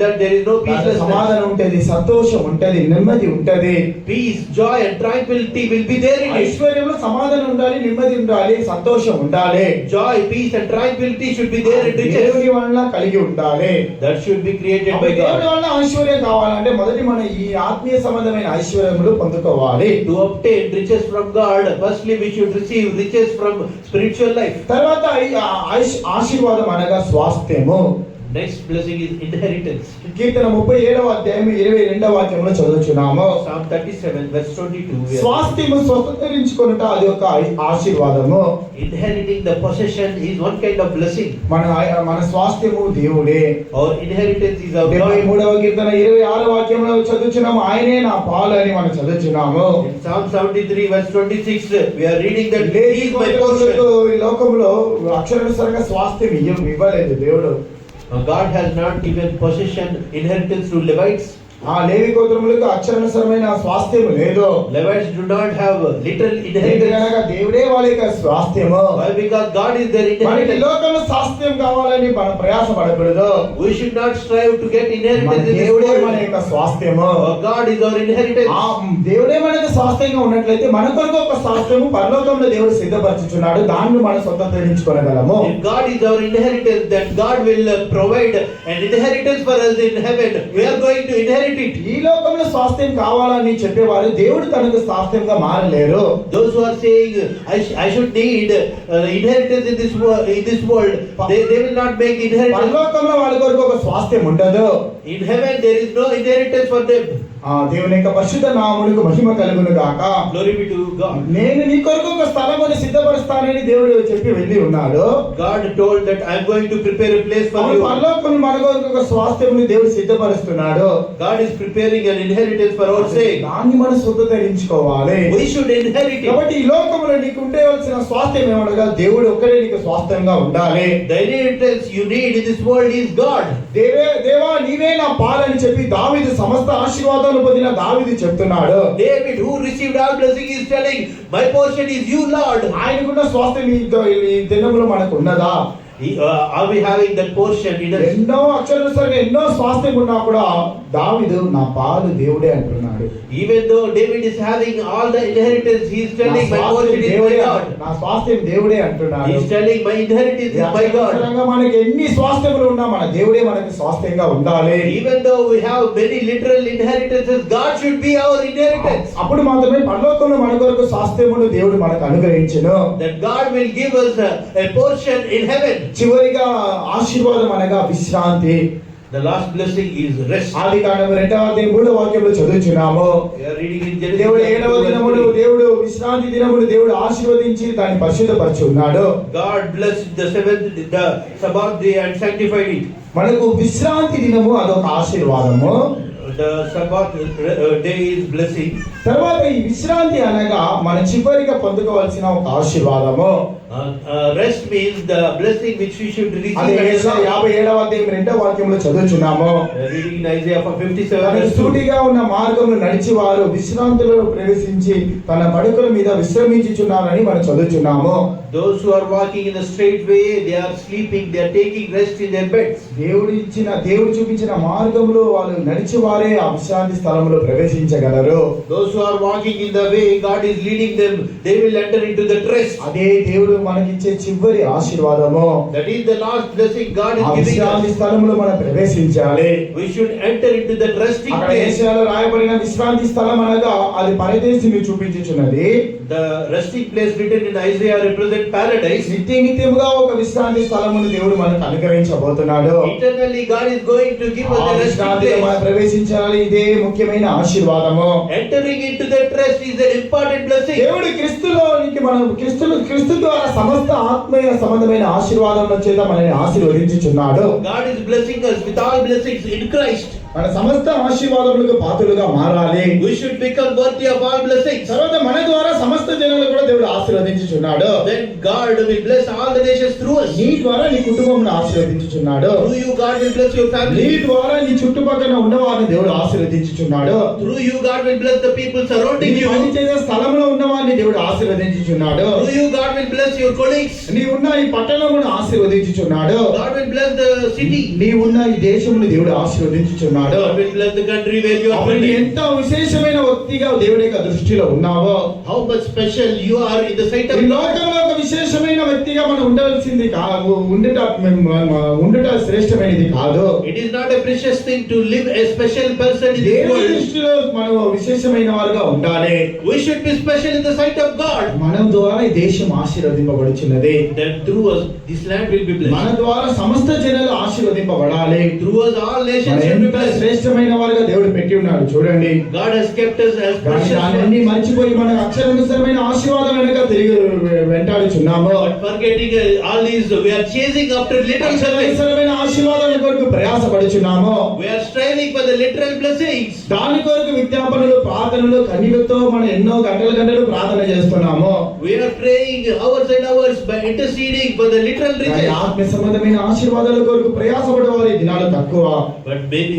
that there is no దానిలో peacelessness. సమాధానం ఉంటది, సంతోషం ఉంటది, నెమ్మది ఉంటది. Peace, joy and tranquility will be there in it. ఐశ్వర్యంలో సమాధానం ఉండాలి, నెమ్మది ఉండాలి, సంతోషం ఉండాలి. Joy, peace and tranquility should be there in riches. దేవుని వలన కలిగి ఉండాలి. That should be created by దేవుని God. వలన ఐశ్వర్యం కావాలంటే మొదటి మన ఈ ఆత్మీయ సంబంధమైన ఐశ్వర్యములు పొందుకోవాలి. To obtain riches from God, firstly we should receive riches from spiritual life. తర్వాత ఆశీర్వాదం అనగా స్వాస్థ్యము. Next blessing is inheritance. కీర్తన 37వ అధ్యాయం 22వ వాక్యంలో చదువుచున్నాము. Psalm 37 verse 22. we are స్వాస్థ్యము స్వతంత్రించుకొనుట అది ఒక ఆశీర్వాదము. Inheriting the possession is one kind of blessing. మన స్వాస్థ్యము దేవుడే. Our inheritance is our God. 73వ కీర్తన 26వ వాక్యంలో చదువుచున్నాము, ఆయనే నా పాలు అని మనం చదువుచున్నాము. In Psalm 73 verse 26 we are reading that He Levi is my గోత్రములకు portion. ఈ లోకంలో అక్షరానుసారంగా స్వాస్థ్యం ఇవ్వలేదు దేవుడు. God has not given possession, inheritance to Levites. ఆ లేవి గోత్రములకు అక్షరానుసారమైన స్వాస్థ్యం లేదు. Levites do not have literal inheritance. ఎందుకనగా దేవుడే వాళ్ళ యొక్క స్వాస్థ్యము. Why? Because God is their మనకి inheritance. లోకంలో స్వాస్థ్యం కావాలని మనం ప్రయాస పడకూడదు. We should not strive to get మన inheritance in this దేవుడే మన world. యొక్క స్వాస్థ్యము. God is our inheritance. ఆ దేవుడే మనకు స్వాస్థ్యంగా ఉన్నట్లయితే మన కొరకు ఒక స్వాస్థ్యము పరలోకంలో దేవుడు సిద్ధపరచుచున్నాడు, దాన్ని మనం స్వతంత్రించుకోగలము. If God is our inheritance, then God will provide an inheritance for us in heaven. We are going to inherit it. ఈ లోకంలో స్వాస్థ్యం కావాలని చెప్పేవారు దేవుడు తనకు స్వాస్థ్యంగా మారలేరు. Those who are saying I should need inheritance in this world, they will not make inheritance. పరలోకంలో వాళ్ళ కొరకు ఒక స్వాస్థ్యం ఉండదు. In heaven there is no inheritance for them. దేవుని యొక్క పరిశుద్ధ నామమునకు మహిమ కలుగును గాక. Glory be to God. నేను నీ కొరకు ఒక స్థలమును సిద్ధపరుస్తానని దేవుడు చెప్పి వెళ్ళి ఉన్నాడు. God told that I am going to prepare a place for you. పరలోకంలో మన కొరకు ఒక స్వాస్థ్యముని దేవుడు సిద్ధపరుస్తున్నాడు. God is preparing an inheritance for our sake. దాన్ని మనం స్వతంత్రించుకోవాలి. We should inherit it. కాబట్టి ఈ లోకంలో నీకు ఉండవలసిన స్వాస్థ్యం ఏమనగా దేవుడు ఒక్కడే నీకు స్వాస్థ్యంగా ఉండాలి. The inheritance you need in this world is God. దేవా నీవే నా పాలని చెప్పి దావీదు సమస్త ఆశీర్వాదాలు పొందిన దావీదు చెప్తున్నాడు. David, who received all blessing, is telling, my portion is you, Lord. ఆయనకున్న స్వాస్థ్యం ఈ దినములో మనకు ఉన్నదా? Are we having that portion in us? ఎన్నో అక్షరానుసారంగా ఎన్నో స్వాస్థ్యం ఉన్నా కూడా దావీదు నా పాలు దేవుడే అంటున్నాడు. Even though David is having all the inheritance, he is telling, my portion is my God. నా స్వాస్థ్యం దేవుడే అంటున్నాడు. He is telling, my inheritance is my God. అక్షరానుసారంగా మనకి ఎన్ని స్వాస్థ్యములు ఉన్నా మన దేవుడే మనకి స్వాస్థ్యంగా ఉండాలి. Even though we have many literal inheritances, God should be our inheritance. అప్పుడు మాత్రమే పరలోకంలో మన కొరకు స్వాస్థ్యమును దేవుడు మనకు అనుగ్రహించును. That God will give us a portion in heaven. చివరిగా ఆశీర్వాదం అనగా విశ్రాంతి. The last blessing is rest. ఆదికాండము 2వ అధ్యాయం 3వ వాక్యంలో చదువుచున్నాము. We are reading in దేవుడు Genesis 7వ దినమును 2:3. దేవుడు విశ్రాంతి దినమును దేవుడు ఆశీర్వదించి దాన్ని పరిశుద్ధపరిచి ఉన్నాడు. God blessed the seventh, the Sabbath day and sanctified it. మనకు విశ్రాంతి దినము అదొక ఆశీర్వాదము. The Sabbath day is blessing. తర్వాత ఈ విశ్రాంతి అనగా మన చివరిగా పొందుకోవాల్సిన ఒక ఆశీర్వాదము. Rest means the blessing which we should receive. అదే and love. 57వ అధ్యాయం 2వ వాక్యంలో చదువుచున్నాము. Reading in Isaiah 57 తన verse 2. సూటిగా ఉన్న మార్గంలో నడిచి వారు విశ్రాంతిలో ప్రవేశించి తన పడకల మీద విశ్రమించుచున్నారని మనం చదువుచున్నాము. Those who are walking in the straight way, they are sleeping, they are taking rest in their beds. దేవుడు చూపించిన మార్గంలో వాళ్ళు నడిచి వారే ఆ విశ్రాంతి స్థలంలో ప్రవేశించగలరు. Those who are walking in the way God is leading them, they will enter into the rest. అదే దేవుడు మనకిచ్చే చివరి ఆశీర్వాదము. That is the last blessing God is ఆ giving విశ్రాంతి us. స్థలంలో మనం ప్రవేశించాలి. We should enter into that resting అక్కడ place. ఏషియాలో రాయబడిన విశ్రాంతి స్థలం అనగా అది పరదేశిని చూపించుచున్నది. The resting place written in Isaiah represent paradise. నిత్యముగా ఒక విశ్రాంతి స్థలమును దేవుడు మనకు అనుగ్రహించబోతున్నాడు. Eternally God is going to give us ఆ the resting విశ్రాంతిలో మనం place. ప్రవేశించాలి. ఇదే ముఖ్యమైన ఆశీర్వాదము. Entering into that rest is an important blessing. దేవుడు క్రీస్తులోనికి మనం క్రీస్తు ద్వారా సమస్త ఆత్మీయ సంబంధమైన ఆశీర్వాదముల చేత మనల్ని ఆశీర్వదించుచున్నాడు. God is blessing us with all blessings in Christ. మన సమస్త ఆశీర్వాదములకు పాత్రలుగా మారాలి. We should become worthy of all blessings. తర్వాత మన ద్వారా సమస్త జనాలు కూడా దేవుడు ఆశీర్వదించుచున్నాడు. Then God will bless all the nations through us. నీ ద్వారా నీ కుటుంబమును ఆశీర్వదించుచున్నాడు. Through you God will bless your నీ family. ద్వారా నీ చుట్టుపక్కల ఉన్నవారిని దేవుడు ఆశీర్వదించుచున్నాడు. Through you God will bless the people surrounding నీ you. పని చేసే స్థలంలో ఉన్నవారిని దేవుడు ఆశీర్వదించుచున్నాడు. Through you God will bless your colleagues. నీ ఉన్న ఈ పట్టణమును ఆశీర్వదించుచున్నాడు. God will bless the city. నీ ఉన్న ఈ దేశమును దేవుడు ఆశీర్వదించుచున్నాడు. God will bless the country where you are అప్పుడు నీ living. ఎంత విశేషమైన వ్యక్తిగా దేవుని యొక్క దృష్టిలో ఉన్నావో, How much special you are in the sight of ఈ God. లోకంలో ఒక విశేషమైన వ్యక్తిగా మనం ఉండవలసింది కాదు. ఉండుట శ్రేష్టమైనది కాదు. It is not a precious thing to live a special person in this దేవుని world. దృష్టిలో మనం విశేషమైన వారుగా ఉండాలి. We should be special in the sight of God. మనం ద్వారా ఈ దేశం ఆశీర్వదింపబడుచున్నది. Then through us this land will be మన blessed. ద్వారా సమస్త జనాలు ఆశీర్వదింపబడాలి. Through us all nations మనం should be ఎంత blessed. శ్రేష్టమైన వారుగా దేవుడు పెట్టి ఉన్నాడు చూడండి. God has kept us as కానీ precious దాన్ని ones. మర్చిపోయి మన అక్షరానుసారమైన ఆశీర్వాదం వెనుక తిరిగి వెంటాడుచున్నాము. But forgetting all these, we are chasing after literal blessings. అక్షరానుసారమైన ఆశీర్వాదాల కొరకు ప్రయాసపడుచున్నాము. We are striving for the literal blessings. దాని కొరకు విజ్ఞాపనలు, ప్రార్థనలు, కన్నీళ్లతో మనం ఎన్నో గంటలు ప్రార్థన చేస్తున్నాము. We are praying hours and hours by interceding for the literal కానీ riches. ఆత్మ సంబంధమైన ఆశీర్వాదాల కొరకు ప్రయాసపడే వారి దినాలు తక్కువ. But many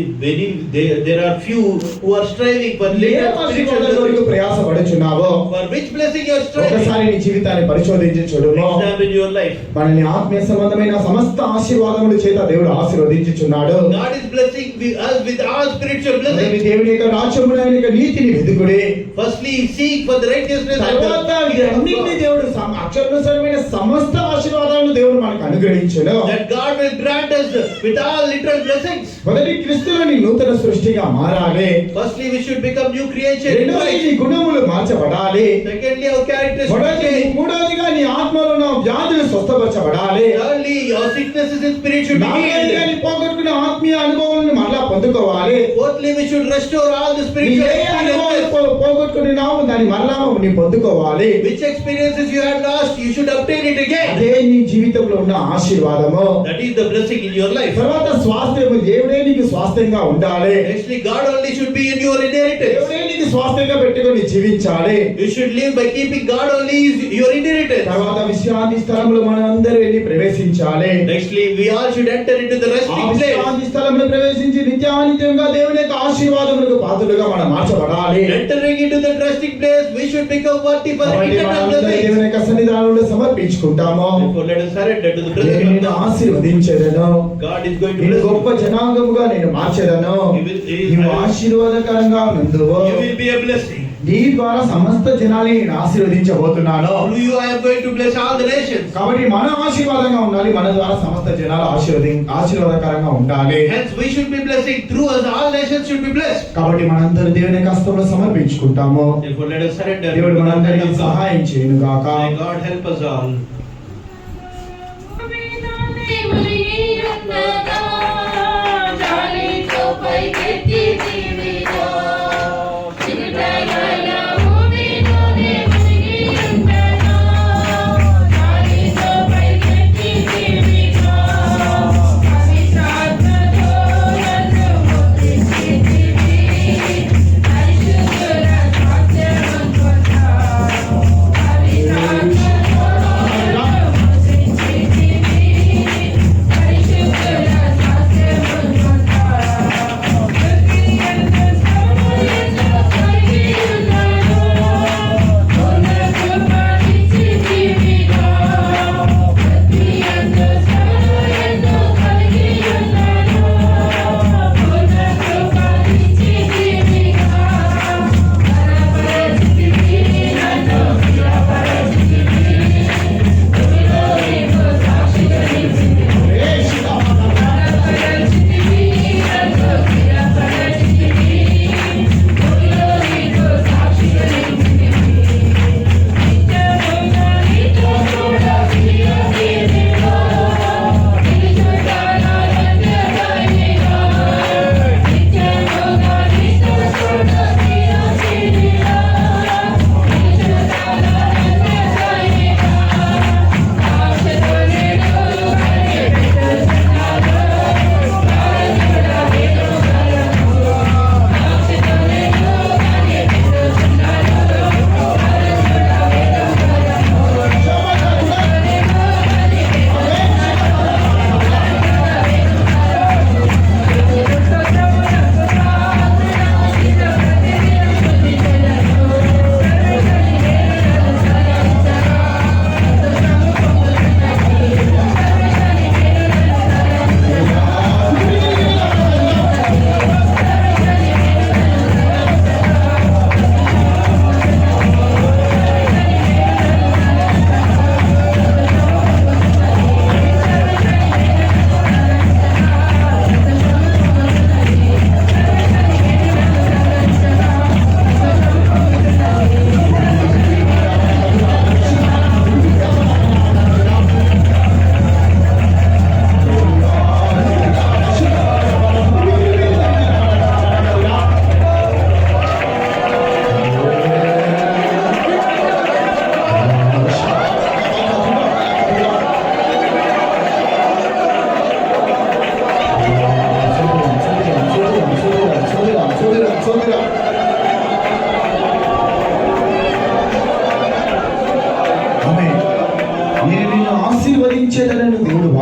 there are few who are striving for A literal spiritual ఆశీర్వాదాల కొరకు blessings. ప్రయాసపడుచున్నావో For which blessing you are striving? ఒకసారి నీ జీవితాన్ని పరిశోధించి చూడుము. Examine your life. మనల్ని ఆత్మీయ సంబంధమైన సమస్త ఆశీర్వాదముల చేత దేవుడు ఆశీర్వదించుచున్నాడు. God is blessing us with all spiritual మరి blessings. దేవుని యొక్క రాజ్యమును, ఆయన యొక్క నీతిని వెతుకుడి. Firstly, seek for the righteousness and తర్వాత the అన్నింటినీ దేవుడు అక్షరానుసారమైన సమస్త ఆశీర్వాదాలను దేవుడు మనకు అనుగ్రహించును. that God will grant us with all literal blessings. మొదటి క్రీస్తులోని నూతన సృష్టిగా మారాలి. Firstly, we should become new creation in రెండవది Christ. నీ గుణములు మార్చబడాలి. Secondly, our character should be changed. మూడవదిగా నీ ఆత్మలో ఉన్న వ్యాధులు స్వస్థపరచబడాలి. Thirdly, our sicknesses in spirit should be నాలుగవదిగా healed. నీ పోగొట్టుకున్న ఆత్మీయ అనుభవాలను మరలా పొందుకోవాలి. Fourthly, we should restore all the నీ spiritual ఏ అనుభవాలు experiences. పోగొట్టుకున్నావు దాన్ని మరలా నీ పొందుకోవాలి. Which experiences you had lost, you should obtain it again. అదే నీ జీవితంలో ఉన్న ఆశీర్వాదము. That is the blessing in your life. తర్వాత స్వాస్థ్యము, దేవుడే నీకు స్వాస్థ్యంగా ఉండాలి. Actually, God only should be in your inheritance. దేవుడే నీకు స్వాస్థ్యంగా పెట్టుకొని జీవించాలి. You should live by keeping God only is your inheritance. తర్వాత విశ్రాంతి స్థలంలో మనం అందరూ వెళ్ళి ప్రవేశించాలి. Nextly, we all should enter into the ఆ resting place. విశ్రాంతి స్థలంలో ప్రవేశించి నిత్యానిత్యంగా దేవుని యొక్క ఆశీర్వాదములకు పాత్రలుగా మనం మార్చబడాలి. Entering into the resting place, we should become worthy for the కాబట్టి eternal మనందరం blessing. దేవుని యొక్క సన్నిధానంలో సమర్పించుకుంటాము. Therefore, let us surrender to the నేను presence of నిన్ను God. ఆశీర్వదించేదను. God is going to నేను bless గొప్ప you. జనాంగముగా నేను మార్చేదను. నీవు ఆశీర్వాదకరంగా నుండువు. You will be a blessing. నీ ద్వారా సమస్త జనాల్ని నేను ఆశీర్వదించబోతున్నాను. Through you, I am going to bless all the nations. కాబట్టి మనం ఆశీర్వాదంగా ఉండాలి. మన ద్వారా సమస్త జనాలు ఆశీర్వాదకరంగా ఉండాలి. Hence, we should be blessing. Through us, all nations should be blessed. కాబట్టి మనందరూ దేవుని హస్తంలో సమర్పించుకుంటాము. Therefore, let us surrender. దేవుడు to the మనందరికీ presence of God. సహాయం చేయను గాక. May God help us all.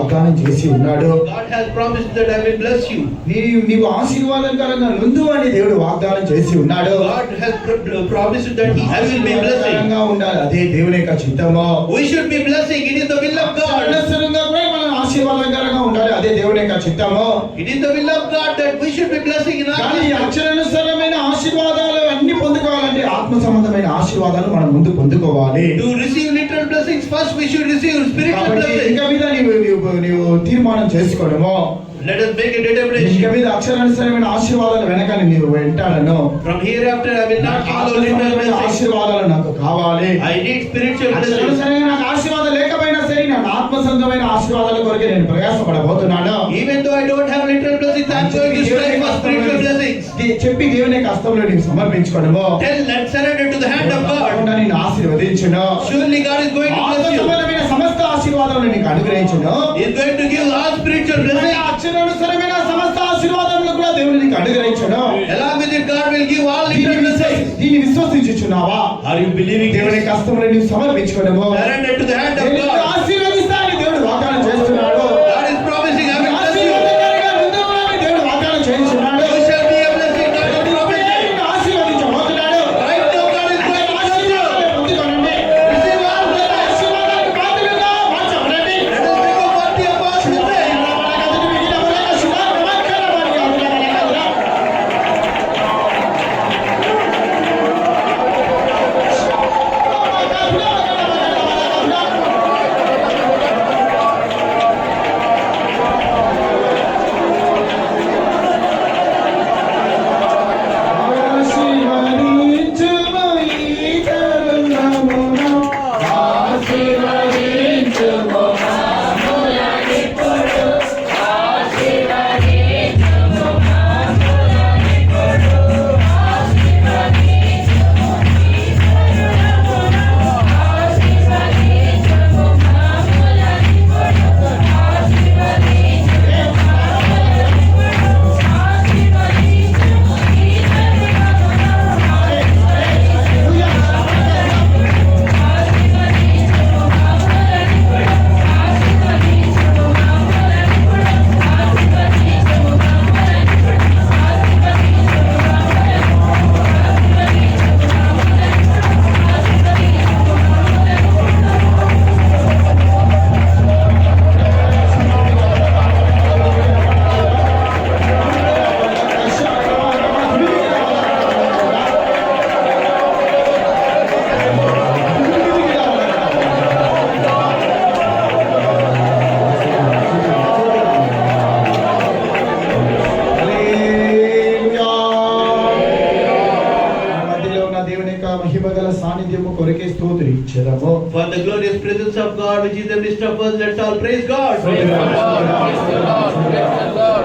వాగ్దానం చేసి ఉన్నాడు. God has promised that I will bless you. నీవు ఆశీర్వాదకరంగా నుండు అని దేవుడు వాగ్దానం చేసి ఉన్నాడు. God has promised that I will be blessing. ఉండాలి, అదే దేవుని యొక్క చిత్తము. We should be blessing. It is the will of God. అక్షరానుసారంగా కూడా మనం ఆశీర్వాదకరంగా ఉండాలి, అదే దేవుని యొక్క చిత్తము. It is the will of God that we should be blessing in our కానీ life. అక్షరానుసారమైన ఆశీర్వాదాలు అన్ని పొందుకోవాలంటే ఆత్మ సంబంధమైన ఆశీర్వాదాలు మనం ముందు పొందుకోవాలి. To receive literal blessings, first we should receive spiritual కాబట్టి blessings. ఇంకా మీద నీవు తీర్మానం చేసుకోవడము. Let us make a determination. ఇంకా మీద అక్షరానుసారమైన ఆశీర్వాదాలు వెనకాల నీవు వెంటాడను. From hereafter I will not follow literal blessings. ఆశీర్వాదాలు నాకు కావాలి. I need spiritual blessings. అక్షరానుసారంగా నాకు ఆశీర్వాదం లేకపోయినా సరే నాకు ఆత్మ సంబంధమైన ఆశీర్వాదాల కొరకు నేను ప్రయాసపడబోతున్నాను. Even though I don't have literal blessings, I am going to strive for spiritual blessings. చెప్పి దేవుని యొక్క హస్తంలో నీవు సమర్పించుకోవడము. Tell and surrender to the hand of God. నిన్ను ఆశీర్వదించును. Surely God is going to ఆత్మ bless you. సంబంధమైన సమస్త ఆశీర్వాదాలను నీకు అనుగ్రహించును. He is going to give all spiritual blessings. అక్షరానుసారమైన సమస్త ఆశీర్వాదములు కూడా దేవుడు నీకు అనుగ్రహించును. Along with it, God will give all literal blessings. దీన్ని విశ్వసించుచున్నావా? Are you believing దేవుని this? యొక్క హస్తంలో నీవు సమర్పించుకోవడము. Surrender to the hand of దేవుడు God. ఆశీర్వదిస్తానని దేవుడు వాగ్దానం చేస్తున్నాడు. God is promising, I will bless you. ఆశీర్వాదకరంగా ఉందామని దేవుడు వాగ్దానం చేస్తున్నాడు. You shall be a blessing. God is promising. నిన్ను ఆశీర్వదించబోతున్నాడు. Right now, God is going to bless you. ఆశీర్వాదాలు పొందుకోనండి. Receive all blessings. ఆశీర్వాదాలకు పాత్రలుగా మార్చబడండి. Let us become worthy of God's blessing. మహిమగల సాన్నిధ్యము కొరకే స్తోత్రించెదము. For the glorious presence of God which is in the midst of us, let's all praise God.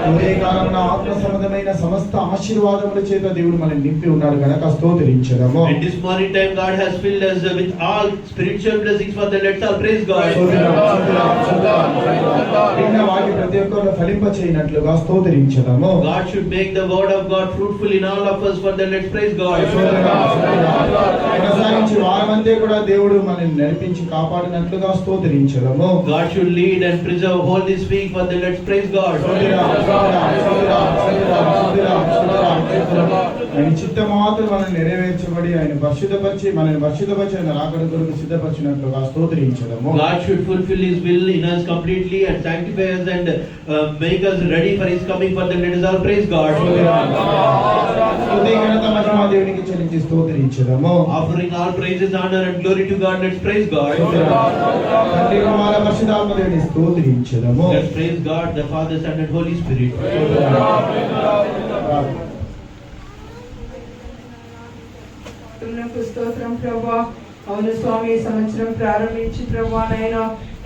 ఉదయకాలమున ఆత్మ సంబంధమైన సమస్త ఆశీర్వాదముల చేత దేవుడు మనల్ని నింపి ఉన్నాడు గనుక స్తోత్రించెదము. And this morning time God has filled us with all spiritual blessings. For that, let's all praise God. నిన్న వాటి ప్రతి ఒక్కరు ఫలింప చేయనట్లుగా స్తోత్రించెదము. God should make the word of God fruitful in all of us. For that, let's praise God. కొనసాగించి వారమంతే కూడా దేవుడు మనల్ని నడిపించి కాపాడినట్లుగా స్తోత్రించెదము. God should lead and preserve whole this week. For that, let's praise God. ఆయన చిత్తమాత్రం మనల్ని నెరవేర్చబడి ఆయన పరిశుద్ధపరిచి మనల్ని పరిశుద్ధపరిచి ఆయన రాకడ కొరకు సిద్ధపరిచినట్లుగా స్తోత్రించెదము. God should fulfill His will in us completely and sanctify us and make us ready for His coming. For that, let us all praise God. స్తుతి ఘనత మహిమ దేవునికి చెల్లించి స్తోత్రించెదము. Offering all praises, honor and glory to God, let's praise God. తండ్రి కుమార పరిశుద్ధాత్మ దేవుని స్తోత్రించెదము. Let's praise God, the Father, Son and Holy Spirit. స్తోత్రం ప్రభా. అవును స్వామి, ఈ సంవత్సరం ప్రారంభించి ప్రభా నాయన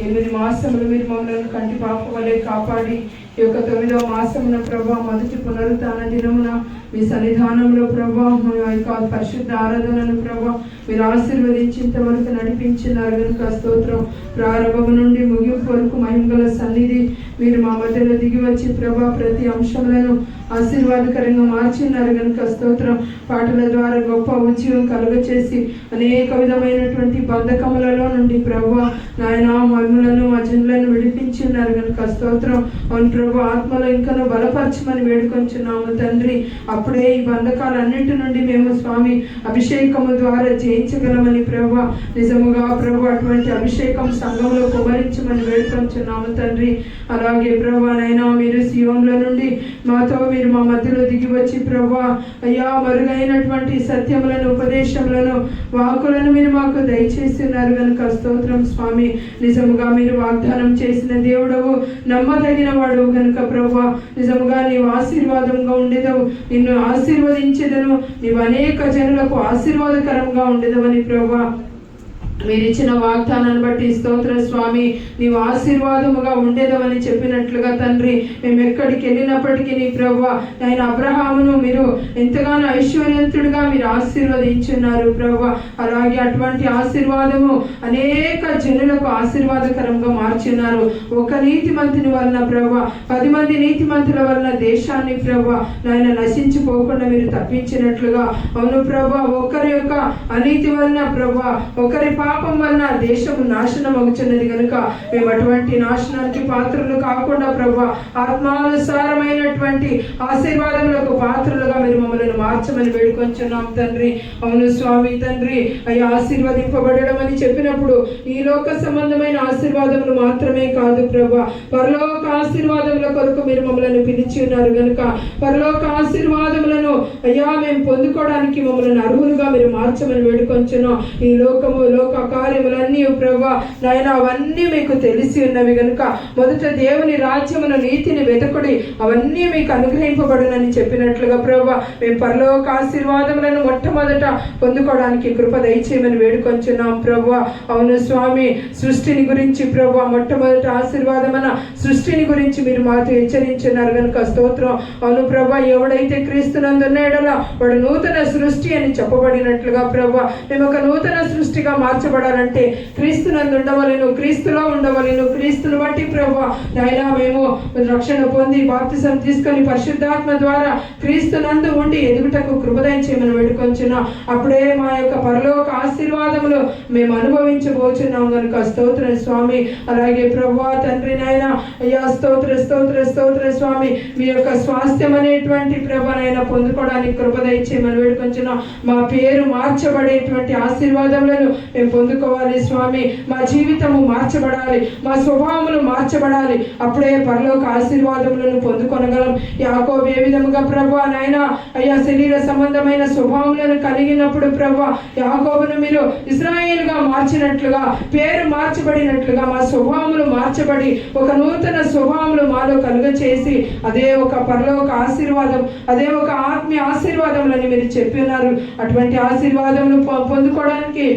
8 మాసములు మీరు మమ్మల్ని కంటి పాప వలె కాపాడి ఈ యొక్క 9వ మాసమున ప్రభా మొదటి పునరుత్థాన దినమున మీ సన్నిధానంలో ప్రభా మా యొక్క పరిశుద్ధ ఆరాధనను ప్రభా మీరు ఆశీర్వదించేంత వరకు నడిపించినారు కనుక స్తోత్రం. ప్రారంభం నుండి ముగింపు వరకు మహిమగల సన్నిధి మీరు మా మధ్యలో దిగి వచ్చి ప్రభా ప్రతి అంశములను ఆశీర్వాదకరంగా మార్చిన్నారు కనుక స్తోత్రం. పాటల ద్వారా గొప్ప ఉద్యోగం కలుగచేసి అనేక విధమైనటువంటి బంధకములలో నుండి ప్రభువా నాయన మమ్ములను మా జనులను విడిపించి ఉన్నారు కనుక స్తోత్రం. అవును ప్రభు, ఆత్మలో ఇంకనూ బలపరచమని వేడుకొంచున్నాము తండ్రి. అప్పుడే ఈ బంధకాలన్నిటి నుండి మేము స్వామి అభిషేకము ద్వారా జయించగలమని ప్రభు, నిజముగా ప్రభు అటువంటి అభిషేకం సంఘంలో కుమరించమని వేడుకొంచున్నాము తండ్రి. అలాగే ప్రభు నైనా మీరు సియోన్లో నుండి మాతో మీరు మా మధ్యలో దిగి వచ్చి ప్రభు అయ్యా మరుగైనటువంటి సత్యములను ఉపదేశములను వాకులను మీరు మాకు దయచేసి ఉన్నారు కనుక స్తోత్రం స్వామి. నిజముగా మీరు వాగ్దానం చేసిన దేవుడవు, నమ్మదగిన వాడు కనుక ప్రభు నిజముగా నీవు ఆశీర్వాదంగా ఉండేదవు, నిన్ను ఆశీర్వదించేదను, నీవు అనేక జనులకు ఆశీర్వాదకరంగా ఉండేదవని ప్రభు మీరు ఇచ్చిన వాగ్దానాన్ని బట్టి స్తోత్ర స్వామి. నీవు ఆశీర్వాదముగా ఉండేదవని చెప్పినట్లుగా తండ్రి, మేము ఎక్కడికి వెళ్ళినప్పటికీ నీ ప్రభువా నాయన అబ్రహామును మీరు ఎంతగానో ఐశ్వర్యవంతుడిగా మీరు ఆశీర్వదించున్నారు ప్రభువా. అలాగే అటువంటి ఆశీర్వాదము అనేక జనులకు ఆశీర్వాదకరంగా మార్చున్నారు. ఒక నీతిమంతుని వలన ప్రభువా 10 మంది నీతిమంతుల వలన దేశాన్ని ప్రభువా నాయన నశించిపోకుండా మీరు తప్పించినట్లుగా అవును ప్రభువా, ఒకరి యొక్క అనీతి వలన ప్రభువా ఒకరి పాపం వలన దేశము నాశనం అవుతున్నది కనుక మేము అటువంటి నాశనానికి పాత్రలు కాకుండా ప్రభు ఆత్మానుసారమైనటువంటి ఆశీర్వాదములకు పాత్రలుగా మీరు మమ్మల్ని మార్చమని వేడుకొంచున్నాం తండ్రి. అవును స్వామి తండ్రి, అయ్యా ఆశీర్వదింపబడడం అని చెప్పినప్పుడు ఈ లోక సంబంధమైన ఆశీర్వాదములు మాత్రమే కాదు ప్రభు, పరలోక ఆశీర్వాదముల కొరకు మీరు మమ్మల్ని పిలిచి ఉన్నారు కనుక పరలోక ఆశీర్వాదములను అయ్యా మేము పొందుకోవడానికి మమ్మల్ని అర్హులుగా మీరు మార్చమని వేడుకొంచున్నాం. ఈ లోకము లోక కార్యములన్నీ ప్రభా నాయన అవన్నీ మీకు తెలిసి ఉన్నవి కనుక మొదట దేవుని రాజ్యమును నీతిని వెతకుడి, అవన్నీ మీకు అనుగ్రహింపబడునని చెప్పినట్లుగా ప్రభా మేము పరలోక ఆశీర్వాదములను మొట్టమొదట పొందుకోవడానికి కృప దయచేయమని వేడుకొంచున్నాం ప్రభా. అవును స్వామి, సృష్టిని గురించి ప్రభా మొట్టమొదట ఆశీర్వాదమైన సృష్టిని గురించి మీరు మాతో హెచ్చరించున్నారు కనుక స్తోత్రం. అవును ప్రభా, ఎవడైతే క్రీస్తునందున్నాడో వాడు నూతన సృష్టి అని చెప్పబడినట్లుగా ప్రభా మేము ఒక నూతన సృష్టిగా మార్చబడాలంటే క్రీస్తునందు ఉండవలెను, క్రీస్తులో ఉండవలెను. క్రీస్తుని బట్టి ప్రభువా నాయనా మేము రక్షణ పొంది బాప్తిసం తీసుకొని పరిశుద్ధాత్మ ద్వారా క్రీస్తునందు ఉండి ఎదుగుటకు కృపదయం చేయమని వేడుకొంచున్నాం. అప్పుడే మా యొక్క పరలోక ఆశీర్వాదములు మేము అనుభవించబోచున్నాం కనుక స్తోత్ర స్వామి. అలాగే ప్రభువా తండ్రి నాయనా అయ్యా స్తోత్ర స్తోత్ర స్తోత్ర స్వామి, మీ యొక్క స్వాస్థ్యం అనేటువంటి ప్రభనైనా పొందుకోవడానికి కృపదయం చేయమని వేడుకొంచున్నాం. మా పేరు మార్చబడేటువంటి ఆశీర్వాదములను మేము పొందుకోవాలి స్వామి. మా జీవితము మార్చబడాలి, మా స్వభావములు మార్చబడాలి, అప్పుడే పరలోక ఆశీర్వాదములను పొందుకొనగలం. యాకోబు ఏ విధముగా ప్రభువా నాయన అయ్యా శరీర సంబంధమైన స్వభావములను కలిగినప్పుడు ప్రభువా యాకోబును మీరు ఇశ్రాయేలుగా మార్చినట్లుగా పేరు మార్చబడినట్లుగా మా స్వభావములు మార్చబడి ఒక నూతన స్వభావములు మాలో కలుగచేసి అదే ఒక పరలోక ఆశీర్వాదం, అదే ఒక ఆత్మీయ ఆశీర్వాదములని మీరు చెప్పినారు. అటువంటి ఆశీర్వాదములు పొందుకోవడానికి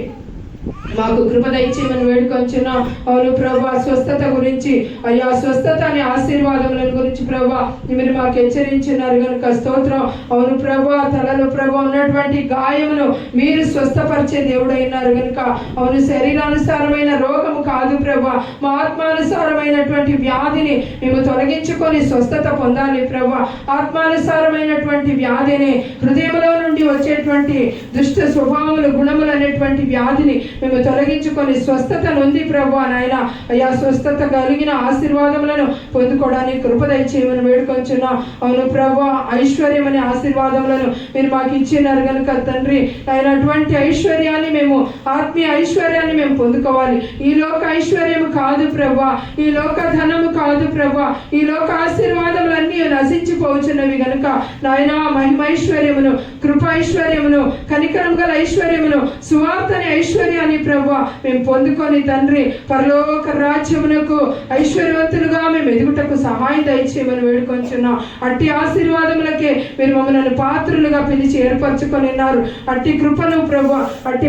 మాకు కృప దయచేయమని వేడుకొంచున్నాం. అవును ప్రభా, స్వస్థత గురించి అయ్యా స్వస్థత అనే ఆశీర్వాదముల గురించి ప్రభా మీరు మాకు హెచ్చరించినారు కనుక స్తోత్రం. అవును ప్రభా, తలలో ప్రభా ఉన్నటువంటి గాయమును మీరు స్వస్థపరిచే దేవుడైనారు కనుక అవును శరీరానుసారమైన రోగము కాదు ప్రభా, మా ఆత్మానుసారమైనటువంటి వ్యాధిని మేము తొలగించుకొని స్వస్థత పొందాలి ప్రభా. ఆత్మానుసారమైనటువంటి వ్యాధిని హృదయంలో నుండి వచ్చేటువంటి దుష్ట స్వభావములు గుణములు అనేటువంటి వ్యాధిని మేము తొలగించుకొని స్వస్థత నొంది ప్రభువా నాయన అయ్యా స్వస్థత కలిగిన ఆశీర్వాదములను పొందుకోవడానికి కృప దయచేయమని వేడుకొంచున్నాం. అవును ప్రభువా, ఐశ్వర్యం అనే ఆశీర్వాదములను మీరు మాకు ఇచ్చినారు కనుక తండ్రి ఆయన అటువంటి ఐశ్వర్యాన్ని మేము ఆత్మీయ ఐశ్వర్యాన్ని మేము పొందుకోవాలి. ఈ లోక ఐశ్వర్యము కాదు ప్రభువా, ఈ లోక ధనము కాదు ప్రభువా, ఈ లోక ఆశీర్వాదములన్నీ నశించిపోవచ్చున్నవి కనుక నాయన మహిమైశ్వర్యమును, కృపైశ్వర్యమును, కనికరం గల ఐశ్వర్యమును, సువార్తని ఐశ్వర్యాన్ని ప్రభువా మేము పొందుకొని తండ్రి పరలోక రాజ్యమునకు ఐశ్వర్యవంతులుగా మేము ఎదుగుటకు సహాయం దయచేయమని వేడుకొంచున్నాం. అట్టి ఆశీర్వాదములకే మీరు మమ్మల్ని పాత్రులుగా పిలిచి ఏర్పరచుకొని ఉన్నారు. అట్టి కృపను ప్రభువా, అట్టి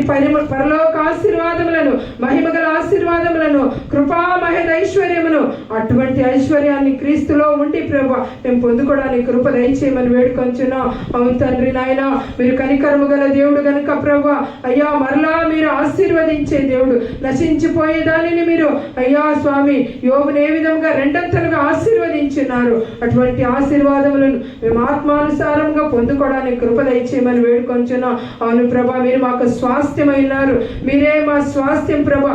పరలోక ఆశీర్వాదములను, మహిమగల ఆశీర్వాదములను, కృపా మహేద ఐశ్వర్యమును, అటువంటి ఐశ్వర్యాన్ని క్రీస్తులో ఉండి ప్రభువా మేము పొందుకోవడానికి కృప దయచేయమని వేడుకొంచున్నాం. అవును తండ్రి నాయన మీరు కనికరము గల దేవుడు కనుక ప్రభువా అయ్యా మరలా మీరు ఆశీర్వదించే దేవుడు. నశించిపోయే దానిని మీరు అయ్యా స్వామి యోబును ఏ విధంగా రెండంతలుగా ఆశీర్వదించున్నారు, అటువంటి ఆశీర్వాదములను మేము ఆత్మానుసారంగా పొందుకోవడానికి కృప దయచేయమని వేడుకొంచున్నాం. అవును ప్రభా, మీరు మాకు స్వాస్థ్యమైనారు, మీరే మా స్వాస్థ్యం ప్రభా.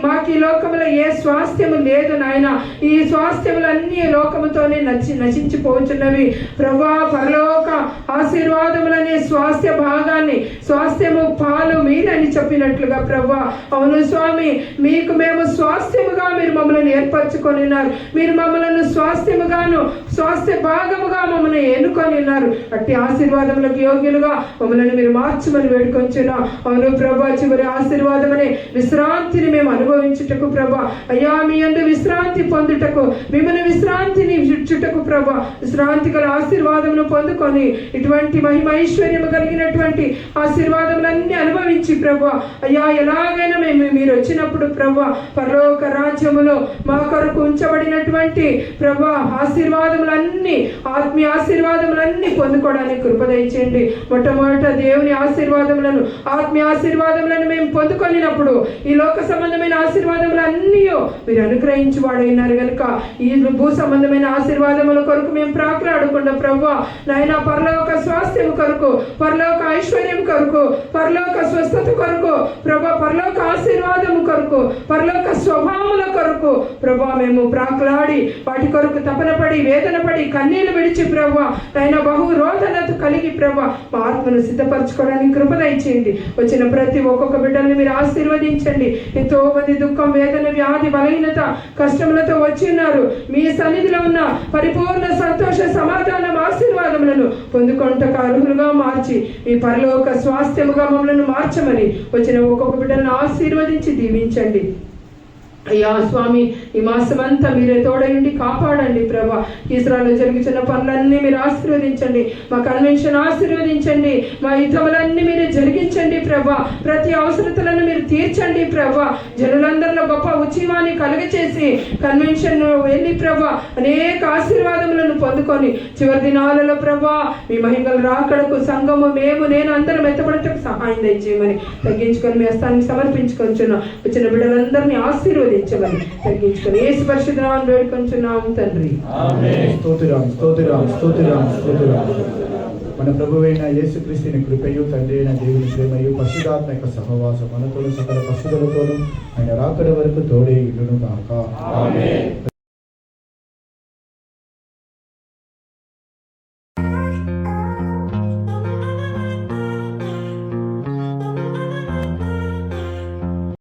మాకు ఈ లోకములో ఏ స్వాస్థ్యము లేదు నాయన. ఈ స్వాస్థ్యములన్నీ లోకముతోనే నశించిపోతున్నవి ప్రభా. పరలోక ఆశీర్వాదములనే స్వాస్థ్య భాగాన్ని, స్వాస్థ్యము పాలు మీరని చెప్పినట్లుగా ప్రభా. అవును స్వామి, మీకు మేము స్వాస్థ్యముగా మీరు మమ్మల్ని ఏర్పరచుకొని ఉన్నారు. మీరు మమ్మల్ని స్వాస్థ్యముగాను స్వాస్థ్య భాగముగా మమ్మల్ని ఎన్నుకొని ఉన్నారు. అట్టి ఆశీర్వాదములకు యోగ్యులుగా మమ్మల్ని మీరు మార్చమని వేడుకొంచున్నా. అవును ప్రభా, చివరి ఆశీర్వాదమనే విశ్రాంతిని మేము అనుభవించుటకు ప్రభా. అయ్యా మీ యందు విశ్రాంతి పొందుటకు, మిమ్మల్ని విశ్రాంతిని చుట్టకు ప్రభా, విశ్రాంతి గల ఆశీర్వాదమును పొందుకొని ఇటువంటి మహిమైశ్వర్యము కలిగినటువంటి ఆశీర్వాదములన్నీ అనుభవించి ప్రభా. అయ్యా ఎలాగైనా మీరు వచ్చినప్పుడు ప్రభా, పరలోక రాజ్యములో మా కొరకు ఉంచబడినటువంటి ప్రభా ఆశీర్వాదములన్నీ, ఆత్మీయ ఆశీర్వాదములన్నీ పొందుకోవడానికి కృప దయచేయండి. మొట్టమొదట దేవుని ఆశీర్వాదములను, ఆత్మీయ ఆశీర్వాదములను మేము పొందుకొనినప్పుడు ఈ లోక సంబంధమైన ఆశీర్వాదములన్నీ మీరు అనుగ్రహించువాడైనారు కనుక ఈ భూ సంబంధమైన ఆశీర్వాదముల కొరకు మేము ప్రాకులాడకుండా ప్రభా నాయన, పరలోక స్వాస్థ్యం కొరకు, పరలోక ఐశ్వర్యం కొరకు, పరలోక స్వస్థత కొరకు ప్రభా, పరలోక ఆశీర్వాదము కొరకు, పరలోక స్వభావముల కొరకు ప్రభా మేము ప్రాకులాడి వాటి కొరకు తపనపడి, వేదనపడి, కన్నీళ్లు విడిచి ప్రభా నాయన బహు రోదనతో కలిగి ప్రభా మా ఆత్మను సిద్ధపరచుకోవడానికి కృప దయచేయండి. వచ్చిన ప్రతి ఒక్కొక్క బిడ్డల్ని మీరు ఆశీర్వదించండి. ఎంతో మంది దుఃఖం, వేదన, వ్యాధి, బలహీనత, కష్టములతో వచ్చి ఉన్నారు. మీ సన్నిధిలో ఉన్న పరిపూర్ణ సంతోష, సమాధానం, ఆశీర్వాదములను పొందుకొంటకు అర్హులుగా మార్చి మీ పరలోక స్వాస్థ్యముగా మమ్మల్ని మార్చమని వచ్చిన ఒక్కొక్క బిడ్డలను ఆశీర్వదించి దీవించండి. అయ్యా స్వామి, ఈ మాసమంతా మీరే తోడయండి, కాపాడండి ప్రభా. ఇస్రాయల్లో జరుగుతున్న పనులన్నీ మీరు ఆశీర్వదించండి. మా కన్వెన్షన్ ఆశీర్వదించండి. మా యుద్ధములన్నీ మీరు జరిగించండి ప్రభా. ప్రతి అవసరతలను మీరు తీర్చండి ప్రభా. జనులందరిలో గొప్ప ఉత్సవాన్ని కలుగచేసి కన్వెన్షన్ వెళ్ళి ప్రభా అనేక ఆశీర్వాదములను పొందుకొని చివరి దినాలలో ప్రభా మీ మహిమల రాకడకు సంఘము, మేము, నేను అందరం ఎత్తబడటకు సహాయం దయచేయమని తగ్గించుకొని మీ హస్తానికి సమర్పించుకొంచున్నాం. వచ్చిన బిడ్డలందరినీ ఆశీర్వదించమని తగ్గించుకొని యేసు పరిశుద్ధ నామమున వేడుకొంచున్నాము తండ్రి. స్తోత్రం, స్తోత్రం, స్తోత్రం, స్తోత్రం. మన ప్రభువైన యేసుక్రీస్తుని కృపయు, తండ్రి అయిన దేవుని ప్రేమయు, పరిశుద్ధాత్మ యొక్క సహవాసం మనతోను సకల పరిశుద్ధులతోను ఆయన రాకడ వరకు తోడే ఇల్లును కాక.